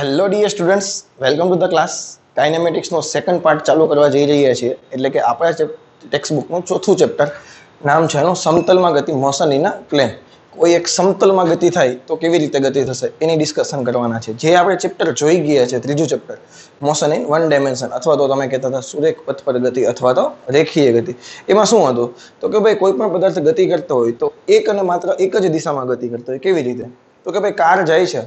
Hello dear students, welcome to the class. કાઇનેમેટિક્સનો second part ચાલુ કરવા જઈ રહ્યા છીએ, એટલે કે આપણા ટેક્સ્ટ બુકનું ચોથું ચેપ્ટર. નામ છે એનું સમતલમાં ગતિ, મોશન ઇન અ પ્લેન. કોઈ એક સમતલમાં ગતિ થાય તો કેવી રીતે ગતિ થશે એની ડિસ્કશન કરવાના છે. જે આપણે ચેપ્ટર જોઈ ગયા છે, ત્રીજું chapter motion in one dimension, અથવા તો તમે કહેતા હતા સુરેખ પથ પર ગતિ અથવા તો રેખીય ગતિ. એમાં શું હતું તો કે ભાઈ કોઈ પણ પદાર્થ ગતિ કરતો હોય તો એક અને માત્ર એક જ દિશામાં ગતિ કરતો હોય. કેવી રીતે? તો કે ભાઈ કાર જાય છે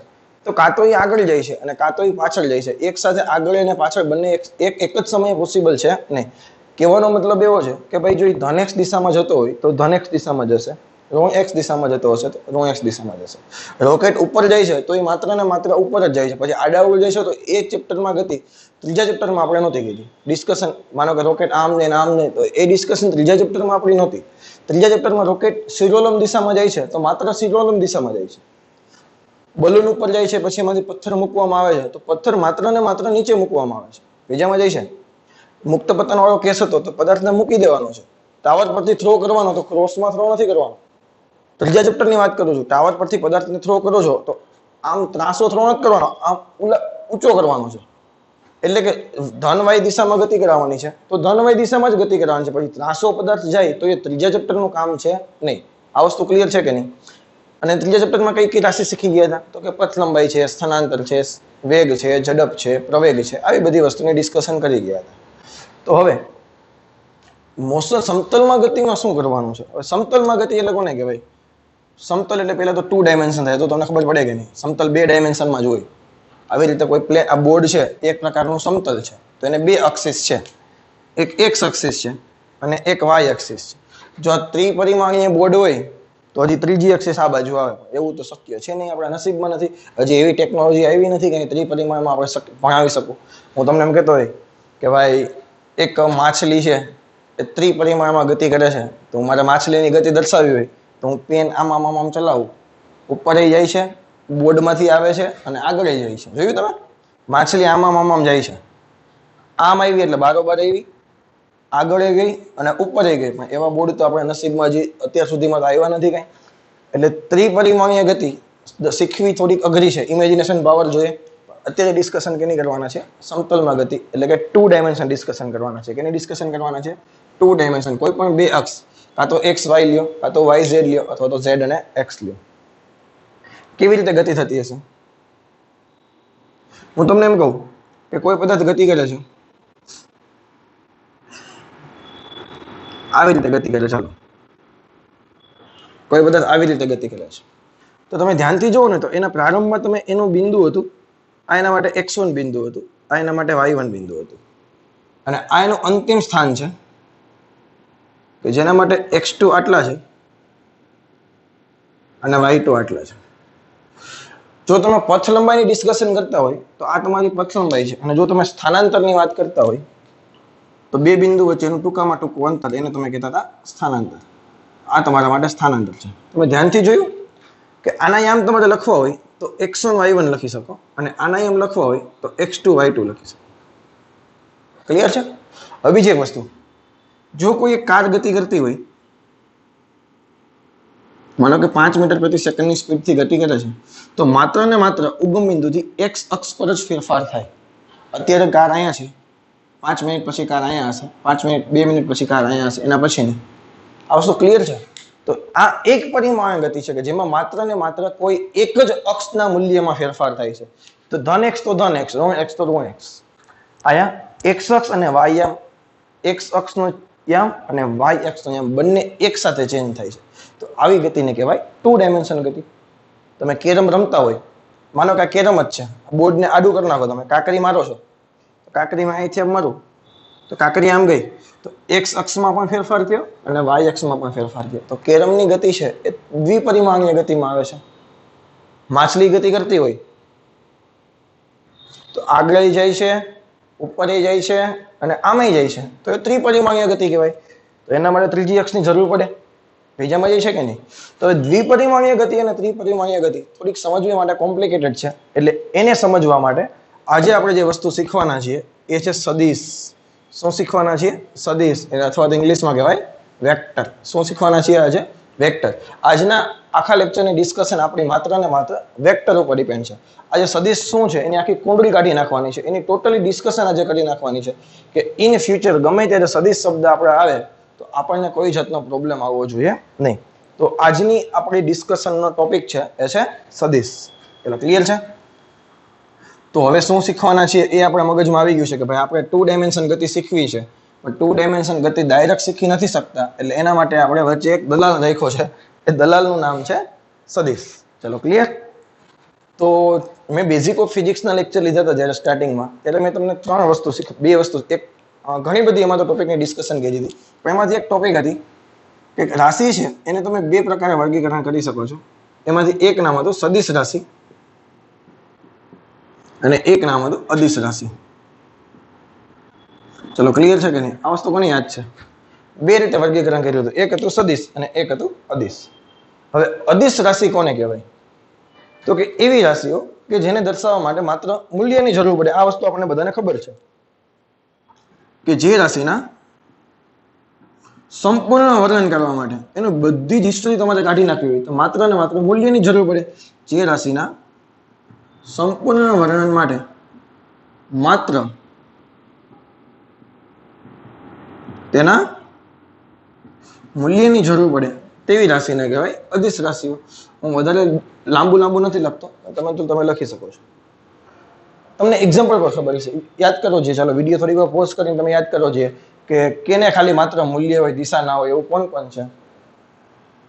તો કાં તો એ આગળ જાય છે અને કાં તો એ પાછળ જાય છે. એક સાથે આગળ અને પાછળ બંને એક જ સમયે પોસિબલ છે નહીં. કહેવાનો મતલબ એવો છે કે ભાઈ જો એ ધન એક્સ દિશામાં જતો હોય તો ધન એક્સ દિશામાં જશે, ઋણ એક્સ દિશામાં જતો હશે તો ઋણ એક્સ દિશામાં જશે. રોકેટ ઉપર જાય છે તો એ માત્ર ને માત્ર ઉપર જ જાય છે. પછી આડાઅવળું જાય છે તો એ ચેપ્ટરમાં ગતિ ત્રીજા ચેપ્ટરમાં આપણે નહોતી કીધી ડિસ્કશન. માનો કે રોકેટ આમ ને આમ ને, તો એ ડિસ્કશન ત્રીજા ચેપ્ટરમાં આપણી નહોતી. ત્રીજા ચેપ્ટરમાં રોકેટ શિરોલમ દિશામાં જાય છે તો માત્ર શિરોલમ દિશામાં જાય છે. બલૂન ઉપર જાય છે પછી એમાંથી પથ્થર મૂકવામાં આવે છે તો પથ્થર માત્ર ને માત્ર નીચે મૂકવામાં આવે છે. બીજામાં જાય છે મુક્ત પતન વાળો કેસ હતો તો પદાર્થને મૂકી દેવાનો છે. ટાવર પરથી થ્રો કરવાનો તો ક્રોસમાં થ્રો નથી કરવાનો. ત્રીજા ચેપ્ટરની વાત કરું છું. ટાવર પરથી પદાર્થને થ્રો કરો છો તો આમ ત્રાસો થ્રો નથી કરવાનો, આમ ઊંચો કરવાનો છે. એટલે કે ધનવાય દિશામાં ગતિ કરાવવાની છે તો ધનવાય દિશામાં જ ગતિ કરવાની છે. પછી ત્રાસો પદાર્થ જાય તો એ ત્રીજા ચેપ્ટરનું કામ છે નહીં. આ વસ્તુ ક્લિયર છે કે નહીં? અને ત્રીજા ચેપ્ટરમાં કઈ કઈ રાશિ શીખી ગયા હતા તો કે પથ લંબાઈ છે, સ્થાનાંતર છે, વેગ છે, ઝડપ છે, પ્રવેગ છે, આવી બધી વસ્તુની ડિસ્કશન કરી ગયા હતા. તો હવે મોશન સમતલમાં ગતિમાં શું કરવાનું છે? હવે સમતલમાં ગતિ એટલે કોને કહેવાય? સમતલ એટલે પહેલા તો 2 ડાયમેન્શન થાય તો તમને ખબર પડે કે નહીં. સમતલ 2 ડાયમેન્શનમાં જ હોય. આવી રીતે કોઈ પ્લેન, આ બોર્ડ છે એક પ્રકારનું સમતલ છે તો એને 2 એક્સિસ છે. એક એક્સ એક્સિસ છે અને એક વાય એક્સિસ છે. જો આ ત્રિપરિમાણીય બોર્ડ હોય તો હજી ત્રીજી એક્સિસ આ બાજુ આવે. એવું તો શક્ય છે નહીં, આપણા નસીબમાં નથી. હજી એવી ટેકનોલોજી આવી નથી કે ત્રિપરિમાણમાં આપણે ભણાવી શકું. હું તમને એમ કહેતો હોય કે ભાઈ એક માછલી છે એ ત્રિપરિમાણમાં ગતિ કરે છે તો મારે માછલીની ગતિ દર્શાવવી હોય તો હું પેન આમ આમ આમ ચલાવું, ઉપર જાય છે, બોર્ડમાંથી આવે છે અને આગળ જાય છે. જોયું તમે? માછલી આમ આમ આમ જાય છે, આમ આવી એટલે બારોબાર આવી, આગળ ગઈ અને ઉપર ગઈ. પણ એવા બોર્ડ તો આપણે નસીબમાં હજી અત્યાર સુધીમાં તો આવ્યા નથી કાંઈ. એટલે ત્રિપરિમાણીય ગતિ શીખવી થોડીક અઘરી છે. ઇમેજિનેશન પાવર જોઈએ. અત્યારે ડિસ્કશન કેની કરવાના છે? સમતલમાં ગતિ એટલે કે 2 ડાયમેન્શન ડિસ્કશન કરવાના છે. કેની ડિસ્કશન કરવાના છે? 2 ડાયમેન્શન. કોઈ પણ 2 અક્ષ, કાં તો એક્સ વાય લ્યો, કાં તો વાય ઝેડ લ્યો, અથવા તો ઝેડ અને એક્સ લ્યો. કેવી રીતે ગતિ થતી હશે? હું તમને એમ કહું કે કોઈ પદાર્થ ગતિ કરે છે, આવી રીતે ગતિ કરે. ચાલો, કોઈ પદાર્થ આવી રીતે ગતિ કરે છે તો તમે ધ્યાનથી જુઓ ને તો એના પ્રારંભમાં તમે એનું બિંદુ હતું, આ એના માટે x1 બિંદુ હતું, આ એના માટે y1 બિંદુ હતું, અને આ એનું અંતિમ સ્થાન છે કે જેના માટે x2 આટલા છે અને y2 આટલા છે. જો તમે પથ લંબાઈની ડિસ્કશન કરતા હોય તો આ તમારી પથ લંબાઈ છે. અને જો તમે સ્થાનાંતરની વાત કરતા હોય તો 2 બિંદુ વચ્ચેનું ટૂંકામાં ટૂંકું અંતર, એને તમે કહેતા હતા સ્થાનાંતર. આ તમારા માટે સ્થાનાંતર છે. તમે ધ્યાનથી જોયું કે આના આમ તમારે લખવા હોય તો x1 y1 લખી શકો અને આના આમ લખવા હોય તો x2 y2 લખી શકો. ક્લિયર છે? હવે બીજી એક વસ્તુ, જો કોઈ એક કાર ગતિ કરતી હોય, માનો કે 5 મીટર પ્રતિ સેકન્ડની સ્પીડથી ગતિ કરે છે તો માત્ર ને માત્ર ઉગમ બિંદુથી x અક્ષ પર જ ફેરફાર થાય. અત્યારે કાર અહીંયા છે, 5 મિનિટ પછી કાર અહીંયા હશે, 2 મિનિટ પછી કાર અહીંયા હશે, એના પછી નહીં. આ વસ્તુ ક્લિયર છે? તો આ એક પરિમાણ ગતિ છે કે જેમાં માત્ર ને માત્ર કોઈ એક જ અક્ષના મૂલ્યમાં ફેરફાર થાય છે. તો ધન એક્સ તો ધન એક્સ, ઋણ એક્સ તો ઋણ એક્સ. આયા એક્સ અક્ષ અને વાય યામ, એક્સ અક્ષનો યામ અને વાય અક્ષનો યામ બંને એક સાથે ચેન્જ થાય છે. તો આવી ગતિને કહેવાય 2 ડાયમેન્શન ગતિ. તમે કેરમ રમતા હોય, માનો કે આ કેરમ જ છે, બોર્ડને આડું કરી નાખો, તમે કાકરી મારો છો, કાકરીમાં અહીંથી આમ મારું તો કાકરી આમ ગઈ તો એક્સ અક્ષમાં પણ ફેરફાર થયો અને વાય અક્ષમાં પણ ફેરફાર થયો. તો કેરમની ગતિ છે એ દ્વિપરિમાણીય ગતિમાં આવે છે. માછલી ગતિ કરતી હોય તો આગળ જાય છે, ઉપર જાય છે અને આમે જાય છે તો એ ત્રિપરિમાણીય ગતિ કહેવાય. તો એના માટે ત્રીજી અક્ષની જરૂર પડે. બીજામાં જાય છે કે નહીં? તો દ્વિપરિમાણીય ગતિ અને ત્રિપરિમાણીય ગતિ થોડીક સમજવા માટે કોમ્પ્લિકેટેડ છે. એટલે એને સમજવા માટે આજે આપણે જે વસ્તુ શીખવાના છીએ એ છે સદિશ. શું શીખવાના છીએ? સદિશ, અથવા તો ઇંગ્લિશમાં કહેવાય વેક્ટર. શું શીખવાના છીએ આજે? વેક્ટર. આજના આખા લેક્ચરની ડિસ્કશન આપણી માત્ર ને માત્ર વેક્ટર ઉપર ડિપેન્ડ છે. આજે સદિશ શું છે એની આખી કુંડળી કાઢી નાખવાની છે, એની ટોટલી ડિસ્કશન આજે કરી નાખવાની છે કે ઇન ફ્યુચર ગમે ત્યારે સદિશ શબ્દ આપણે આવે તો આપણને કોઈ જાતનો પ્રોબ્લેમ આવવો જોઈએ નહીં. તો આજની આપણી ડિસ્કશનનો ટોપિક છે એ છે સદિશ. ચલો ક્લિયર છે. તો હવે શું શીખવાના છે એ આપણા મગજમાં આવી ગયું છે કે ભાઈ આપણે 2 ડાયમેન્શન ગતિ શીખવી છે, પણ 2 ડાયમેન્શન ગતિ ડાયરેક્ટ શીખી નથી શકતા, એટલે એના માટે આપણે વચ્ચે એક દલાલ રાખ્યો છે. એ દલાલનું નામ છે સદિશ. ચલો ક્લિયર. તો મેં બેઝિક ઓફ ફિઝિક્સના લેક્ચર લીધા હતા જ્યારે સ્ટાર્ટિંગમાં, ત્યારે મેં તમને 3 વસ્તુ બે વસ્તુ, એક ઘણી બધી એમાં તો ટોપિકની ડિસ્કશન કરી હતી, પણ એમાંથી એક ટોપિક હતી કે રાશિ છે એને તમે 2 પ્રકારે વર્ગીકરણ કરી શકો છો. એમાંથી એક નામ હતું સદિશ રાશિ અને એક નામ હતું અદિશ રાશિ. ચલો ક્લિયર છે કે નહીં? આ વસ્તુ કોની યાદ છે? 2 રીતે વર્ગીકરણ કર્યું હતું, એક હતું સદિશ અને એક હતું અદિશ. હવે અદિશ રાશિ કોને કહેવાય? તો કે એવી રાશિઓ કે જેને દર્શાવવા માટે માત્ર મૂલ્યની જરૂર પડે. આ વસ્તુ આપણને બધાને ખબર છે કે જે રાશિના સંપૂર્ણ વર્ણન કરવા માટે એનું બધી જ હિસ્ટ્રી તમારે કાઢી નાખવી હોય તો માત્ર ને માત્ર મૂલ્યની જરૂર પડે. જે રાશિના સંપૂર્ણ વર્ણન માટે માત્ર તેના મૂલ્યની જરૂર પડે તેવી રાશિને કહેવાય અદિશ રાશિઓ. હું વધારે લાંબુ નથી લખતો, તમે લખી શકો છો. તમને એક્ઝામ્પલ પર ખબર છે, યાદ કરો છે. ચાલો વિડીયો થોડી વાર પોઝ કરીને તમે યાદ કરો છે કે કેને ખાલી માત્ર મૂલ્ય હોય દિશા ના હોય એવું કોણ છે?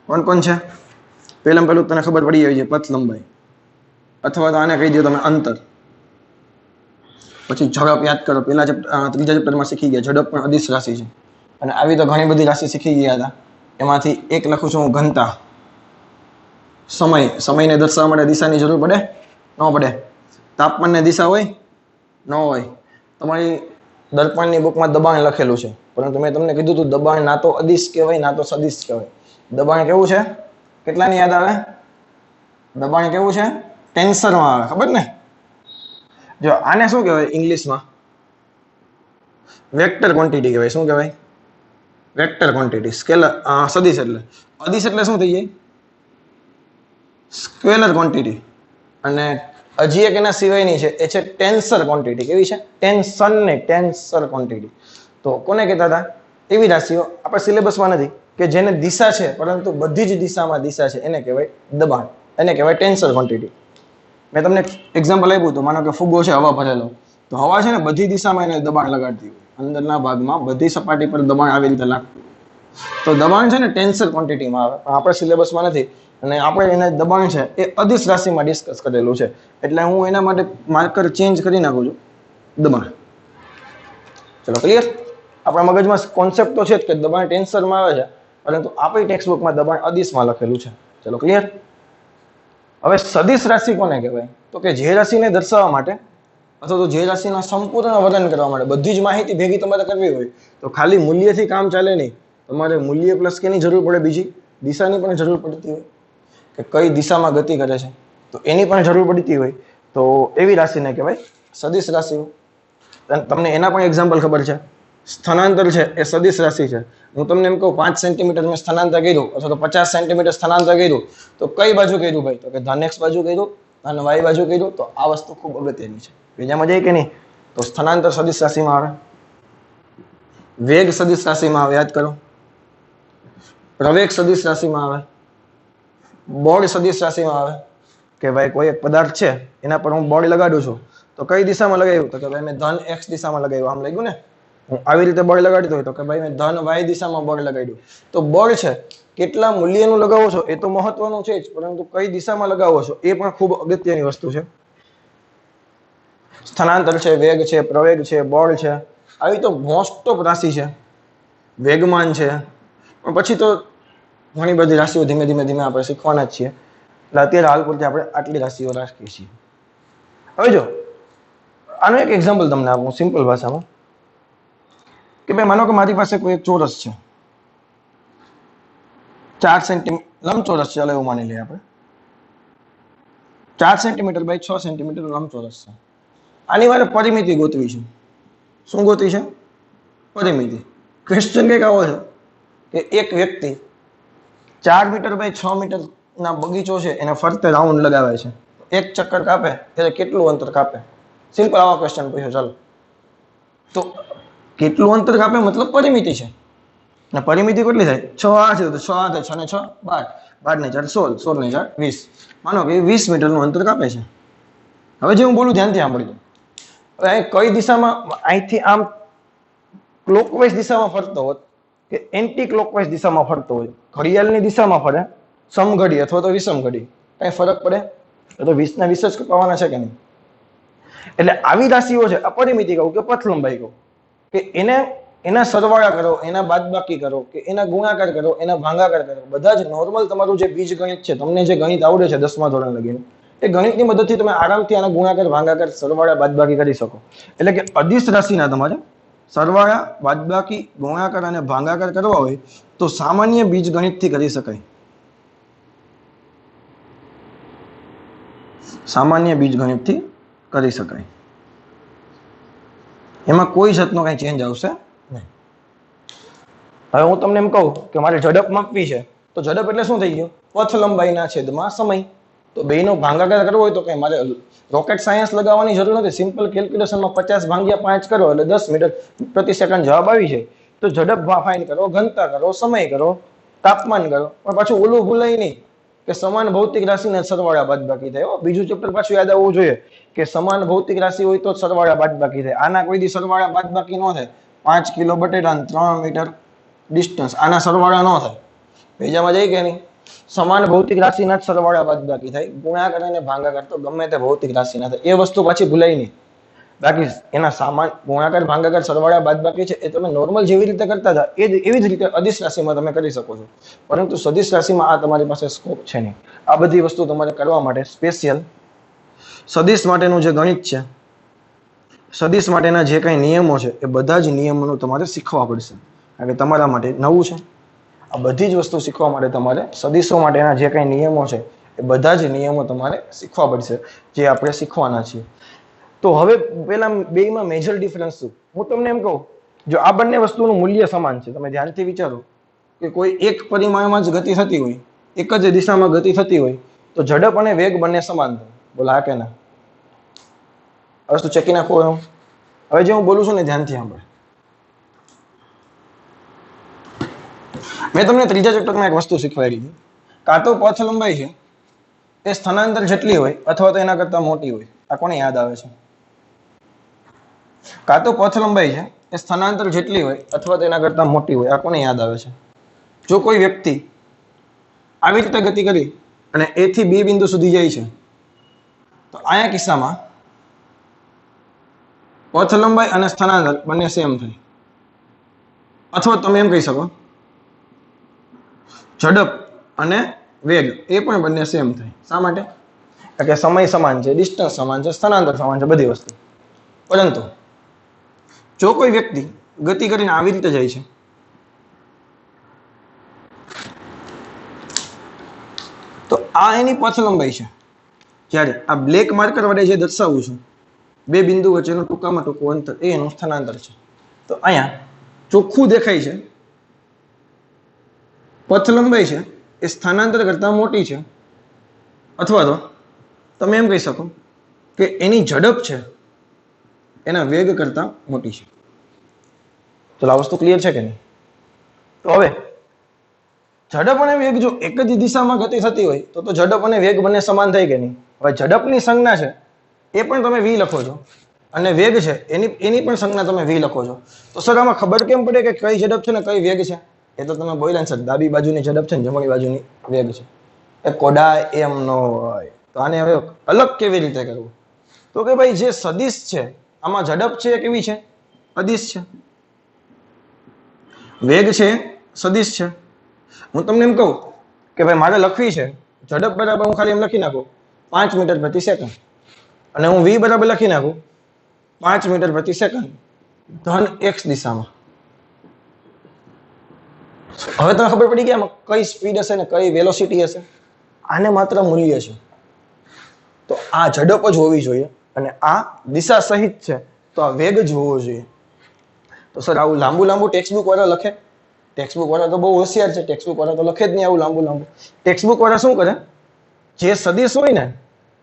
કોણ છે? પહેલું તને ખબર પડી જાય છે પથ લંબાઈ, અથવા તો આને કહી દો તમે અંતર. પછી ઝડપ યાદ કરો, ત્રીજા ચેપ્ટરમાં શીખી ગયા ઝડપ પણ અદિશ રાશિ છે. અને આવી તો ઘણી બધી રાશિ શીખી ગયા હતા. એમાંથી એક લખું છું હું ઘનતા. સમયને દર્શાવવા માટે દિશાની જરૂર પડે? ન પડે. તાપમાનની દિશા હોય? ન હોય. તમારી દર્પણની બુકમાં દબાણ લખેલું છે, પરંતુ મેં તમને કીધું હતું દબાણ ના તો અદિશ કહેવાય ના તો સદિશ કહેવાય. દબાણ કેવું છે? કેટલાની યાદ આવે? દબાણ કેવું છે? ટેન્સરમાં આવે, ખબર ને? જો આને શું કહેવાય ઇંગ્લિશમાં? વેક્ટર ક્વોન્ટિટી કહેવાય. શું કહેવાય? Vector quantity. સ્કેલર સદિશ એટલે. અદિશ એટલે શું થઈ જાય? Scalar quantity. અને હજી એક એના સિવાયની છે, એ છે ટેન્સર ક્વોન્ટિટી. કેવી છે? Tensor quantity. તો કોને કહેતા હતા? એવી રાશિઓ આપણે સિલેબસમાં નથી કે જેને દિશા છે પરંતુ બધી જ દિશામાં દિશા છે, એને કહેવાય દબાણ, એને કહેવાય ટેન્સર ક્વોન્ટિટી. મેં તમને એક્ઝામ્પલ આપ્યું હતું, માનો કે ફુગ્ગો છે હવા ભરેલો, તો હવા છે ને બધી દિશામાં એને દબાણ લગાડતી હોય, અંદરના ભાગમાં બધી સપાટી પર દબાણ આવી રીતે લાગતું. તો દબાણ છે ને ટેન્સર ક્વોન્ટિટીમાં આવે, પણ આપણે સિલેબસમાં નથી. અને આપણે એને દબાણ છે એ અદિશ રાશિમાં ડિસ્કસ કરેલું છે, એટલે હું એના માટે માર્કર ચેન્જ કરી નાખું છું. દબાણ. ચલો ક્લિયર. આપણા મગજમાં કોન્સેપ્ટ તો છે જ કે દબાણ ટેન્સરમાં આવે છે, પરંતુ આપણી ટેક્સ્ટબુકમાં દબાણ અદિશમાં લખેલું છે. ચલો ક્લિયર. હવે સદિશ રાશિ કોને કહેવાય? તો કે જે રાશિને દર્શાવવા માટે અથવા તો જે રાશિના સંપૂર્ણ વર્ણન કરવા માટે બધી જ માહિતી ભેગી તમારે કરવી હોય તો ખાલી મૂલ્યથી કામ ચાલે નહીં. તમારે મૂલ્ય પ્લસ કેની જરૂર પડે? બીજી દિશાની પણ જરૂર પડતી હોય કે કઈ દિશામાં ગતિ કરે છે, તો એની પણ જરૂર પડતી હોય. તો એવી રાશિને કહેવાય સદિશ રાશિઓ. તમને એના પણ એક્ઝામ્પલ ખબર છે. સ્થાનાંતર છે એ સદિશ રાશિ છે. હું તમને એમ કહું 5 સેન્ટીમીટર મેં સ્થાનાંતર કર્યું અથવા તો 50 સેન્ટીમીટર સ્થાનાંતર કર્યું, તો કઈ બાજુ કર્યું ભાઈ? તો કે ધન એક્સ બાજુ કર્યું, ધન વાય બાજુ કર્યું. તો આ વસ્તુ ખૂબ અગત્યની છે. બીજામાં જાય કે નહીં? તો સ્થાનાંતર સદિશ રાશિમાં આવે, વેગ સદિશ રાશિમાં આવે, યાદ કરો. પ્રવેગ સદિશ રાશિમાં આવે, બોર્ડ સદિશ રાશિમાં આવે કે ભાઈ કોઈ એક પદાર્થ છે એના પર હું બોર્ડ લગાડું છું, તો કઈ દિશામાં લગાવ્યું? તો કે ભાઈ મેં ધન એક્સ દિશામાં લગાવ્યું. આમ લાગ્યું ને? હું આવી રીતે બોર્ડ લગાડતો હોય તો કે ભાઈ મેં ધન વાય દિશામાં બોર્ડ લગાડ્યું. તો બોર્ડ છે કેટલા મૂલ્યનું લગાવો છો એ તો મહત્વનું છે જ, પરંતુ કઈ દિશામાં લગાવો છો એ પણ ખૂબ અગત્યની વસ્તુ છે. સ્થાનાંતર છે, વેગ છે, પ્રવેગ છે, બોર્ડ છે, આવી તો મોસ્ટ ઓફ રાશિ છે. વેગમાન છે, પણ પછી તો ઘણી બધી રાશિઓ ધીમે ધીમે આપણે શીખવાના જ છીએ. એટલે અત્યારે હાલ પૂરતી આપણે આટલી રાશિઓ રાખીએ છીએ. હવે જો આનું એક એક્ઝામ્પલ તમને આપું સિમ્પલ ભાષામાં કે ભાઈ માનો કે મારી પાસે કોઈ એક ચોરસ છે, 4 સેન્ટીમીટર લંબચોરસ છે. ચાલો એવું માની લઈએ આપણે 4 સેન્ટીમીટર બાય 6 સેન્ટીમીટર લંબચોરસ છે. આની મારે પરિમિતિ ગોતવી છે. શું ગોતવી છે? પરિમિતિ. ક્વેશ્ચન કંઈક આવો છે કે એક વ્યક્તિ 4 મીટર બાય 6 મીટર ના બગીચો છે એને ફરતે રાઉન્ડ લગાવે છે, એક ચક્કર કાપે એટલે કેટલું અંતર કાપે? સિમ્પલ આવા ક્વેશ્ચન પૂછ્યો. ચાલો, તો કેટલું અંતર કાપે મતલબ પરિમિતિ છે, અને પરિમિતિ કેટલી થાય? 6 આ છે તો 6 આ થાય, 6 ને 6 12, 12 ને 4 16, 16 ને 4 20. માનો કે 20 મીટરનું અંતર કાપે છે. હવે જે હું બોલું ધ્યાનથી સાંભળજો. હવે અહીં કઈ દિશામાં, અહીંથી આમ ક્લોકવાઇઝ દિશામાં ફરતો હોત કે એન્ટી ક્લોકવાઇઝ દિશામાં ફરતો હોય, ઘડિયાળની દિશામાં ફરે, સમઘડી અથવા તો વિષમ ઘડી, કઈ ફરક પડે? તો 20 ના 20 જ કપાવાના છે કે નહીં? એટલે આવી રાશિઓ છે, અપરિમિતિ કહું કે પથ લંબાઈ કહું, કે એને એના સરવાળા કરો, એના બાદબાકી કરો, કે એના ગુણાકાર કરો, એના ભાગાકાર કરો, બધા જ નોર્મલ તમારું જે બીજ ગણિત છે, તમને જે ગણિત આવડે છે 10મા ધોરણ લગીનું, એ ગણિતની મદદથી તમે આરામથી આના ગુણાકાર, ભાગાકાર, સરવાળા, બાદબાકી કરી શકો. એટલે કે અદિશ રાશિના તમારે સરવાળા, બાદબાકી, ગુણાકાર અને ભાગાકાર કરવા હોય તો સામાન્ય બીજ ગણિતથી કરી શકાય. સામાન્ય બીજ ગણિતથી કરી શકાય. એમાં કોઈ જાતનો કઈ ચેન્જ આવશે નહીં. હવે હું તમને એમ કહું કે મારે ઝડપ માપવી છે, તો ઝડપ એટલે શું થઈ ગયું? પથ લંબાઈના છેદમાં સમય. તો બેનો ભાગાકાર કરવો હોય તો કઈ મારે રોકેટ સાયન્સ લગાવવાની જરૂર નથી. સિમ્પલ કેલ્ક્યુલેશનમાં 50 ભાગ્યા 5 કરો એટલે 10 મીટર પ્રતિ સેકન્ડ જવાબ આવી જાય. તો ઝડપ ફાઇન કરો, ઘનતા કરો, સમય કરો, તાપમાન કરો, પણ પાછું ઓલું ભૂલાય નહીં કે સમાન ભૌતિક રાશિના સરવાળા બાદબાકી થાય. બીજું ચેપ્ટર પાછું યાદ આવવું જોઈએ કે સમાન ભૌતિક રાશિ હોય તો સરવાળા બાદબાકી થાય. આના કોઈ દી સરવાળા બાદબાકી ન થાય. 5 કિલો બટેટા 3 મીટર ડિસ્ટન્સ, આના સરવાળા ન થાય. બીજામાં જાય કે નહીં? સમાન ભૌતિક રાશિના જ સરવાળા બાદબાકી થાય. ગુણાકાર અને ભાગાકાર તો ગમે તે ભૌતિક રાશિના થાય. એ વસ્તુ પાછી ભૂલાય નહીં. બાકી એના સામાન ગુણાકાર, ભાગાકાર, સરવાળા, બાદબાકી છે એ તમે નોર્મલ જેવી રીતે કરતા હતા એવી જ રીતે અદિશ રાશિમાં તમે કરી શકો છો. પરંતુ સદિશ રાશિમાં આ તમારી પાસે સ્કોપ છે નહીં. આ બધી વસ્તુ તમારે કરવા માટે સ્પેશિયલ સદિશ માટેનું જે ગણિત છે, સદિશ માટેના જે કંઈ નિયમો છે એ બધા જ નિયમોનું તમારે શીખવા પડશે. કારણ કે તમારા માટે નવું છે. આ બધી જ વસ્તુ શીખવા માટે તમારે સદિશો માટેના જે કંઈ નિયમો છે એ બધા જ નિયમો તમારે શીખવા પડશે, જે આપણે શીખવાના છીએ. તો હવે પેલા બેમાં મેજર ડિફરન્સ શું? હું તમને એમ કહું, જો આ બંને વસ્તુનું મૂલ્ય સમાન છે, તમે ધ્યાનથી વિચારો કે કોઈ એક પરિમાણમાં જ ગતિ થતી હોય, એક જ દિશામાં ગતિ થતી હોય, તો ઝડપ અને વેગ બંને સમાન થાય. બોલા હા કે ના? આ વસ્તુ ચેકી નાખો. હવે જે હું બોલું છું ને ધ્યાનથી સાંભળો. મેં તમને ત્રીજા ચેપ્ટરમાં એક વસ્તુ શીખવાડી છે. કાં તો પથ લંબાઈ છે એ સ્થાનાંતર જેટલી હોય અથવા તો એના કરતા મોટી હોય. આ કોને યાદ આવે છે? કાં તો પથ લંબાઈ છે એ સ્થાનાંતર જેટલી હોય અથવા તો એના કરતા મોટી હોય. આ કોને યાદ આવે છે? જો કોઈ વ્યક્તિ આવી રીતે ગતિ કરી અને A થી B બિંદુ સુધી જાય છે, તો આયા કિસ્સામાં પથ લંબાઈ અને સ્થાનાંતર બંને સેમ થાય. અથવા તમે એમ કહી શકો ઝડપ અને વેગ એ પણ બંને સેમ થાય. શા માટે? કે સમય સમાન છે, ડિસ્ટન્સ સમાન છે, સ્થાનાંતર સમાન છે, બધી વસ્તુ. પરંતુ જો કોઈ વ્યક્તિ ગતિ કરીને આવી રીતે જાય છે, તો આ એની પથ લંબાઈ છે. જ્યારે આ બ્લેક માર્કર વડે જે દર્શાવું છું, બે બિંદુ વચ્ચેનું ટૂંકામાં ટૂંકું અંતર, એ એનું સ્થાનાંતર છે. તો અહીંયા ચોખ્ખું દેખાય છે પથ લંબાઈ છે એ સ્થાનાંતર કરતા મોટી છે, અથવા તો તમે એમ કહી શકો કે એની ઝડપ છે એના વેગ કરતા મોટી છે. ચલો, આ વસ્તુ ક્લિયર છે કે નહીં? તો હવે ઝડપ અને વેગ જો એક જ દિશામાં ગતિ થતી હોય તો ઝડપ અને વેગ બંને સમાન થાય કે નહીં? હવે ઝડપની સંજ્ઞા છે એ પણ તમે v લખો છો, અને વેગ છે એની પણ સંજ્ઞા તમે v લખો છો. તો સર આમાં ખબર કેમ પડે કે કઈ ઝડપ છે ને કઈ વેગ છે? એ તો તમે બોલ્યા સર, ડાબી બાજુની ઝડપ છે ને જમણી બાજુની વેગ છે. એ કોડા એમ ન હોય. તો આને હવે અલગ કેવી રીતે કરવું? તો કે ભાઈ જે સદિશ છે આમાં ઝડપ છે કેવી છે? અદિશ છે. વેગ છે સદિશ છે. હું તમને એમ કહું કે ભાઈ મારે લખવી છે ઝડપ બરાબર, હું ખાલી એમ લખી નાખું 5 મીટર પ્રતિ સેકન્ડ, અને હું v બરાબર લખી નાખું 5 મીટર પ્રતિ સેકન્ડ ધન x દિશામાં. હવે તમને ખબર પડી કે આમાં કઈ સ્પીડ હશે ને કઈ વેલોસિટી હશે? આને માત્ર મૂલ્ય છે. તો આ ઝડપ જ હોવી જોઈએ અને આ દિશા સહિત છે, તો આ વેગ જ હોવો જોઈએ. તો સર આવું લાંબુ ટેક્સ્ટ બુક વાળા લખે ટેક્સ્ટ બુક વાળા તો બહુ હોશિયાર છે, ટેક્સ્ટ બુક વાળા તો લખે જ નહીં આવું લાંબુ લાંબુ. ટેક્સ્ટ બુક વાળા શું કરે, જે સદિશ હોય ને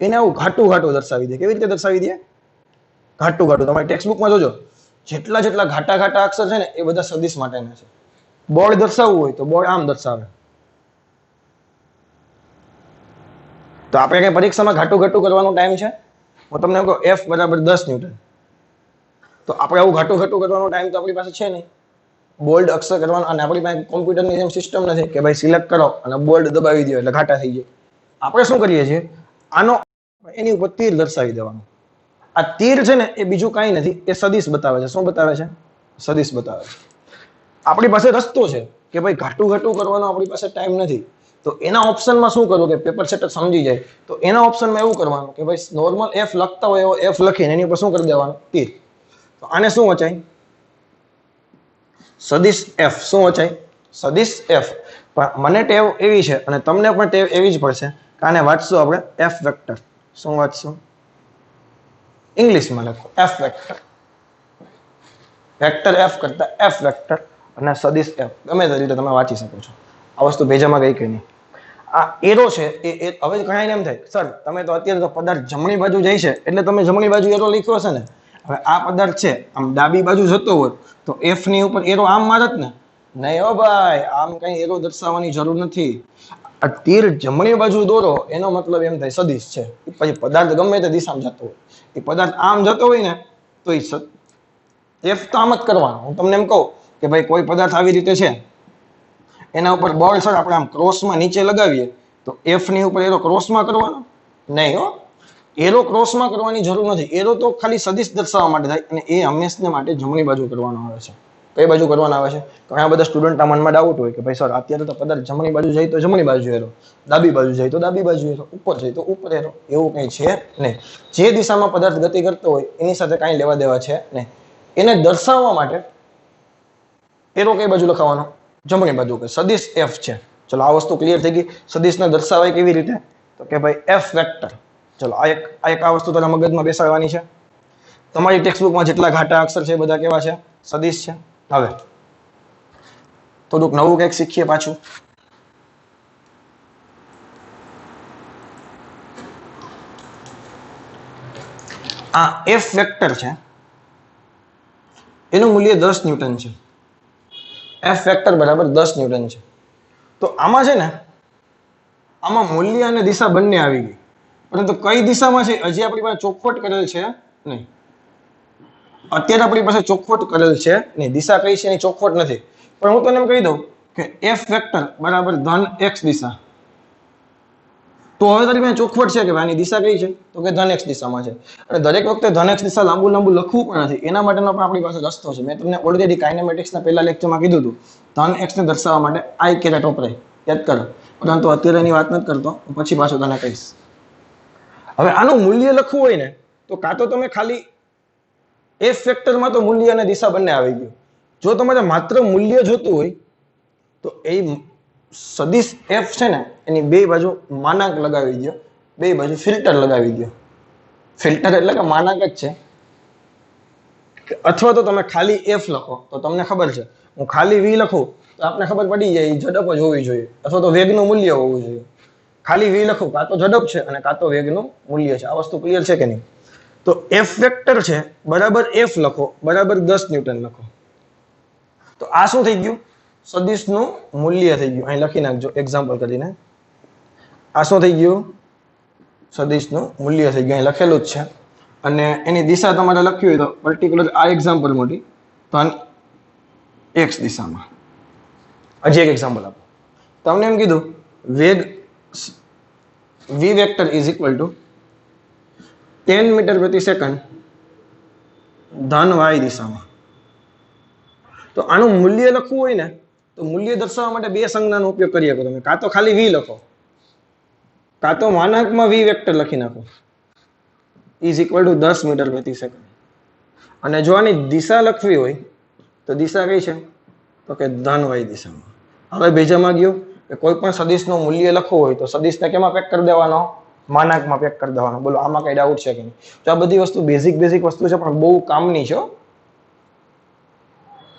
એને આવું ઘાટું ઘાટું દર્શાવી દે. કેવી રીતે દર્શાવી દે? ઘાટું ઘાટું. તમારી ટેક્સ્ટ બુકમાં જોજો, જેટલા જેટલા ઘાટા ઘાટા અક્ષર છે ને એ બધા સદિશ માટેના છે. બોર્ડ દર્શાવવું હોય તો બોર્ડ આમ દર્શાવે. તો આપણે કઈ પરીક્ષામાં ઘાટું ઘાટું કરવાનો ટાઈમ છે? હું તમને કહું F બરાબર 10 ન્યૂટન. તો આપણે આવું ઘાટું ઘાટું કરવાનો ટાઈમ તો આપણી પાસે છે નહીં. બોલ્ડ અક્ષર કરવાનો, અને આપણી પાસે કોમ્પ્યુટરની જેમ સિસ્ટમ નથી કે ભાઈ સિલેક્ટ કરો અને બોલ્ડ દબાવી દો એટલે ઘાટા થઈ જાય. આપણે શું કરીએ છીએ, આનો એની ઉપર તીર દર્શાવી દેવાનું. આ તીર છે ને એ બીજું કાંઈ નથી, એ સદિશ બતાવે છે. શું બતાવે છે? સદિશ બતાવે છે. આપણી પાસે રસ્તો છે કે ભાઈ ઘાટું ઘાટું કરવાનો આપણી પાસે ટાઈમ નથી, તો એના ઓપ્શનમાં શું કરવું કે પેપર સેટર સમજી જાય, તો એના ઓપ્શનમાં એવું કરવાનું કે ભાઈ નોર્મલ એફ લખતા હોય એવો એફ લખીને એની ઉપર શું કરી દેવાનું? તીર. તો આને શું વચાય? સદિશ એફ. શું વચાય? સદિશ એફ. પણ મને ટેવ એવી છે અને તમને પણ ટેવ એવી જ પડશે કે આને વાંચશું આપણે એફ વેક્ટર. શું વાંચશું? ઇંગ્લિશમાં લખો એફ વેક્ટર. વેક્ટર એફ કરતા એફ વેક્ટર અને સદિશ એફ ગમે તે રીતે તમે વાંચી શકો છો. આ વસ્તુ ભેજામાં ગઈ કે નહીં? આ એરો છે એ હવે ઘણા એમ થાય સર તમે તો અત્યારે તો પદાર્થ જમણી બાજુ જાય છે એટલે તમે જમણી બાજુ એરો લખ્યો હશે ને. હવે આ પદાર્થ છે આમ ડાબી બાજુ જતો હોય તો એફ ની ઉપર એરો આમ મારત ને? નહીં હો ભાઈ, આમ કઈ એરો દર્શાવવાની જરૂર નથી. આ તીર જમણી બાજુ દોરો એનો મતલબ એમ થાય સદિશ છે. પછી પદાર્થ ગમે તે દિશામાં જતો હોય, એ પદાર્થ આમ જતો હોય ને તો એ એફ તો આમ જ કરવાનો. હું તમને એમ કહું કે ભાઈ કોઈ પદાર્થ આવી રીતે છે, એના ઉપર બળ સર આપણે આમ ક્રોસમાં નીચે લગાવીએ તો એફ ની ઉપર એરો ક્રોસમાં કરવાનો? નહીં હો, એરો ક્રોસમાં કરવાની જરૂર નથી. એરો તો ખાલી સદિશ દર્શાવવા માટે થાય અને એ હંમેશને માટે જમણી બાજુ કરવાનો આવે છે. કઈ બાજુ કરવાનો આવે છે? ઘણા બધા સ્ટુડન્ટના મનમાં ડાઉટ હોય કે ભાઈ સર અત્યારે તો પદાર્થ જમણી બાજુ જાય તો જમણી બાજુ એરો, ડાબી બાજુ જાય તો ડાબી બાજુ એરો, ઉપર જાય તો ઉપર એરો. એવું કંઈ છે નહીં. જે દિશામાં પદાર્થ ગતિ કરતો હોય એની સાથે કાંઈ લેવા દેવા છે નહીં. એને દર્શાવવા માટે એરો કઈ બાજુ લખાવાનો? જમણી બાજુ. કે સદિશ એફ છે. ચલો આ વસ્તુ ક્લિયર થઈ ગઈ. સદિશને દર્શાવાય કેવી રીતે? તો કે ભાઈ એફ વેક્ટર. ચલો આ વસ્તુ તારા મગજમાં બેસાડવાની છે. તમારી ટેક્સ્ટબુકમાં જેટલા ઘાટા અક્ષર છે બધા કેવા છે? સદિશ છે. હવે થોડુંક નવું કંઈક શીખીએ પાછું. આ એફ વેક્ટર છે એનું મૂલ્ય 10 ન્યૂટન છે. એફ વેક્ટર બરાબર 10 ન્યૂટન છે. તો આમાં છે ને, આમાં મૂલ્ય અને દિશા બંને આવી ગઈ, પરંતુ કઈ દિશામાં છે હજી આપણી પાસે ચોખવટ કરેલ છે નહીં. અત્યારે આપણી પાસે ચોખવટ કરેલ છે નહીં. દિશા કઈ છે એની ચોખવટ નથી. પણ હું તને એમ કહી દઉં કે એફ વેક્ટર બરાબર ધન એક્સ દિશા. તો હવે તારી પાસે ચોખવટ છે કે આની દિશા કઈ છે? તો કે ધન એક્સ દિશામાં છે. અને દરેક વખતે ધન એક્સ દિશા લાંબુ લાંબુ લખવું પણ નથી. એના માટેનો પણ આપણી પાસે રસ્તો છે. મેં તમને ઓલરેડી કાઇનેમેટિક્સના પહેલા લેક્ચરમાં કીધું હતું, ધન એક્સને દર્શાવવા માટે આઈ કેરેટ વપરાય, યાદ કરો. પરંતુ અત્યારે એની વાત નથી કરતો, પછી પાછું તને કહીશ. હવે આનું મૂલ્ય લખવું હોય ને તો કાં તો તમે ખાલી એફ વેક્ટરમાં તો મૂલ્ય અને દિશા બંને આવી ગયું. જો તમારે માત્ર મૂલ્ય જોતું હોય તો એ સદિશ એફ છે ને એની બે બાજુ માનાંક લગાવી દો, બે બાજુ ફિલ્ટર લગાવી દો. ફિલ્ટર એટલે કે માનાંક જ છે. અથવા તો તમે ખાલી એફ લખો તો તમને ખબર છે, હું ખાલી વી લખું તો આપણે ખબર પડી જાય ઝડપ જ હોવી જોઈએ અથવા તો વેગનું મૂલ્ય હોવું જોઈએ. ખાલી વી લખું કાં તો ઝડપ છે અને કાં તો વેગનું મૂલ્ય છે. આ વસ્તુ ક્લિયર છે કે નહીં? તો એફ વેક્ટર છે બરાબર એફ લખો બરાબર 10 ન્યૂટન લખો. તો આ શું થઈ ગયું? સદિશનું મૂલ્ય થઈ ગયું. અહીં લખી નાખજો એક્ઝામ્પલ કરીને. આ શું થઈ ગયું? સદિશનું મૂલ્ય થઈ ગયું. અહીં લખેલું જ છે. અને એની દિશા તમારે લખવી હોય તો પર્ટિક્યુલર આ એક્ઝામ્પલ મોટી તો એક્સ દિશામાં. હજી એક એક્ઝામ્પલ આપો. તમને એમ કીધું વેગ V vector is equal to 10 metre પ્રતિ સેકન્ડ ધન વાય દિશામાં. તો આનું મૂલ્ય લખવું હોય ને તો મૂલ્ય દર્શાવવા માટે બે સંજ્ઞાનો ઉપયોગ કરી શકો તમે. કાં તો ખાલી વી લખો, કાં તો માનાંકમાં વી વેક્ટર લખી નાખો ઇઝ ઇક્વલ ટુ 10 મીટર પ્રતિ સેકન્ડ. અને જો આની દિશા લખવી હોય તો દિશા કઈ છે? તો કે ધન વાય દિશામાં. હવે બીજામાં ગયું કે કોઈ પણ સદિશનું મૂલ્ય લખવું હોય તો સદિશને કેમાં પેક કરી દેવાનો? માનાંકમાં પેક કરી દેવાનો. બોલો આમાં કઈ ડાઉટ છે કે નહીં? તો આ બધી વસ્તુ બેઝિક વસ્તુ છે પણ બહુ કામની છે.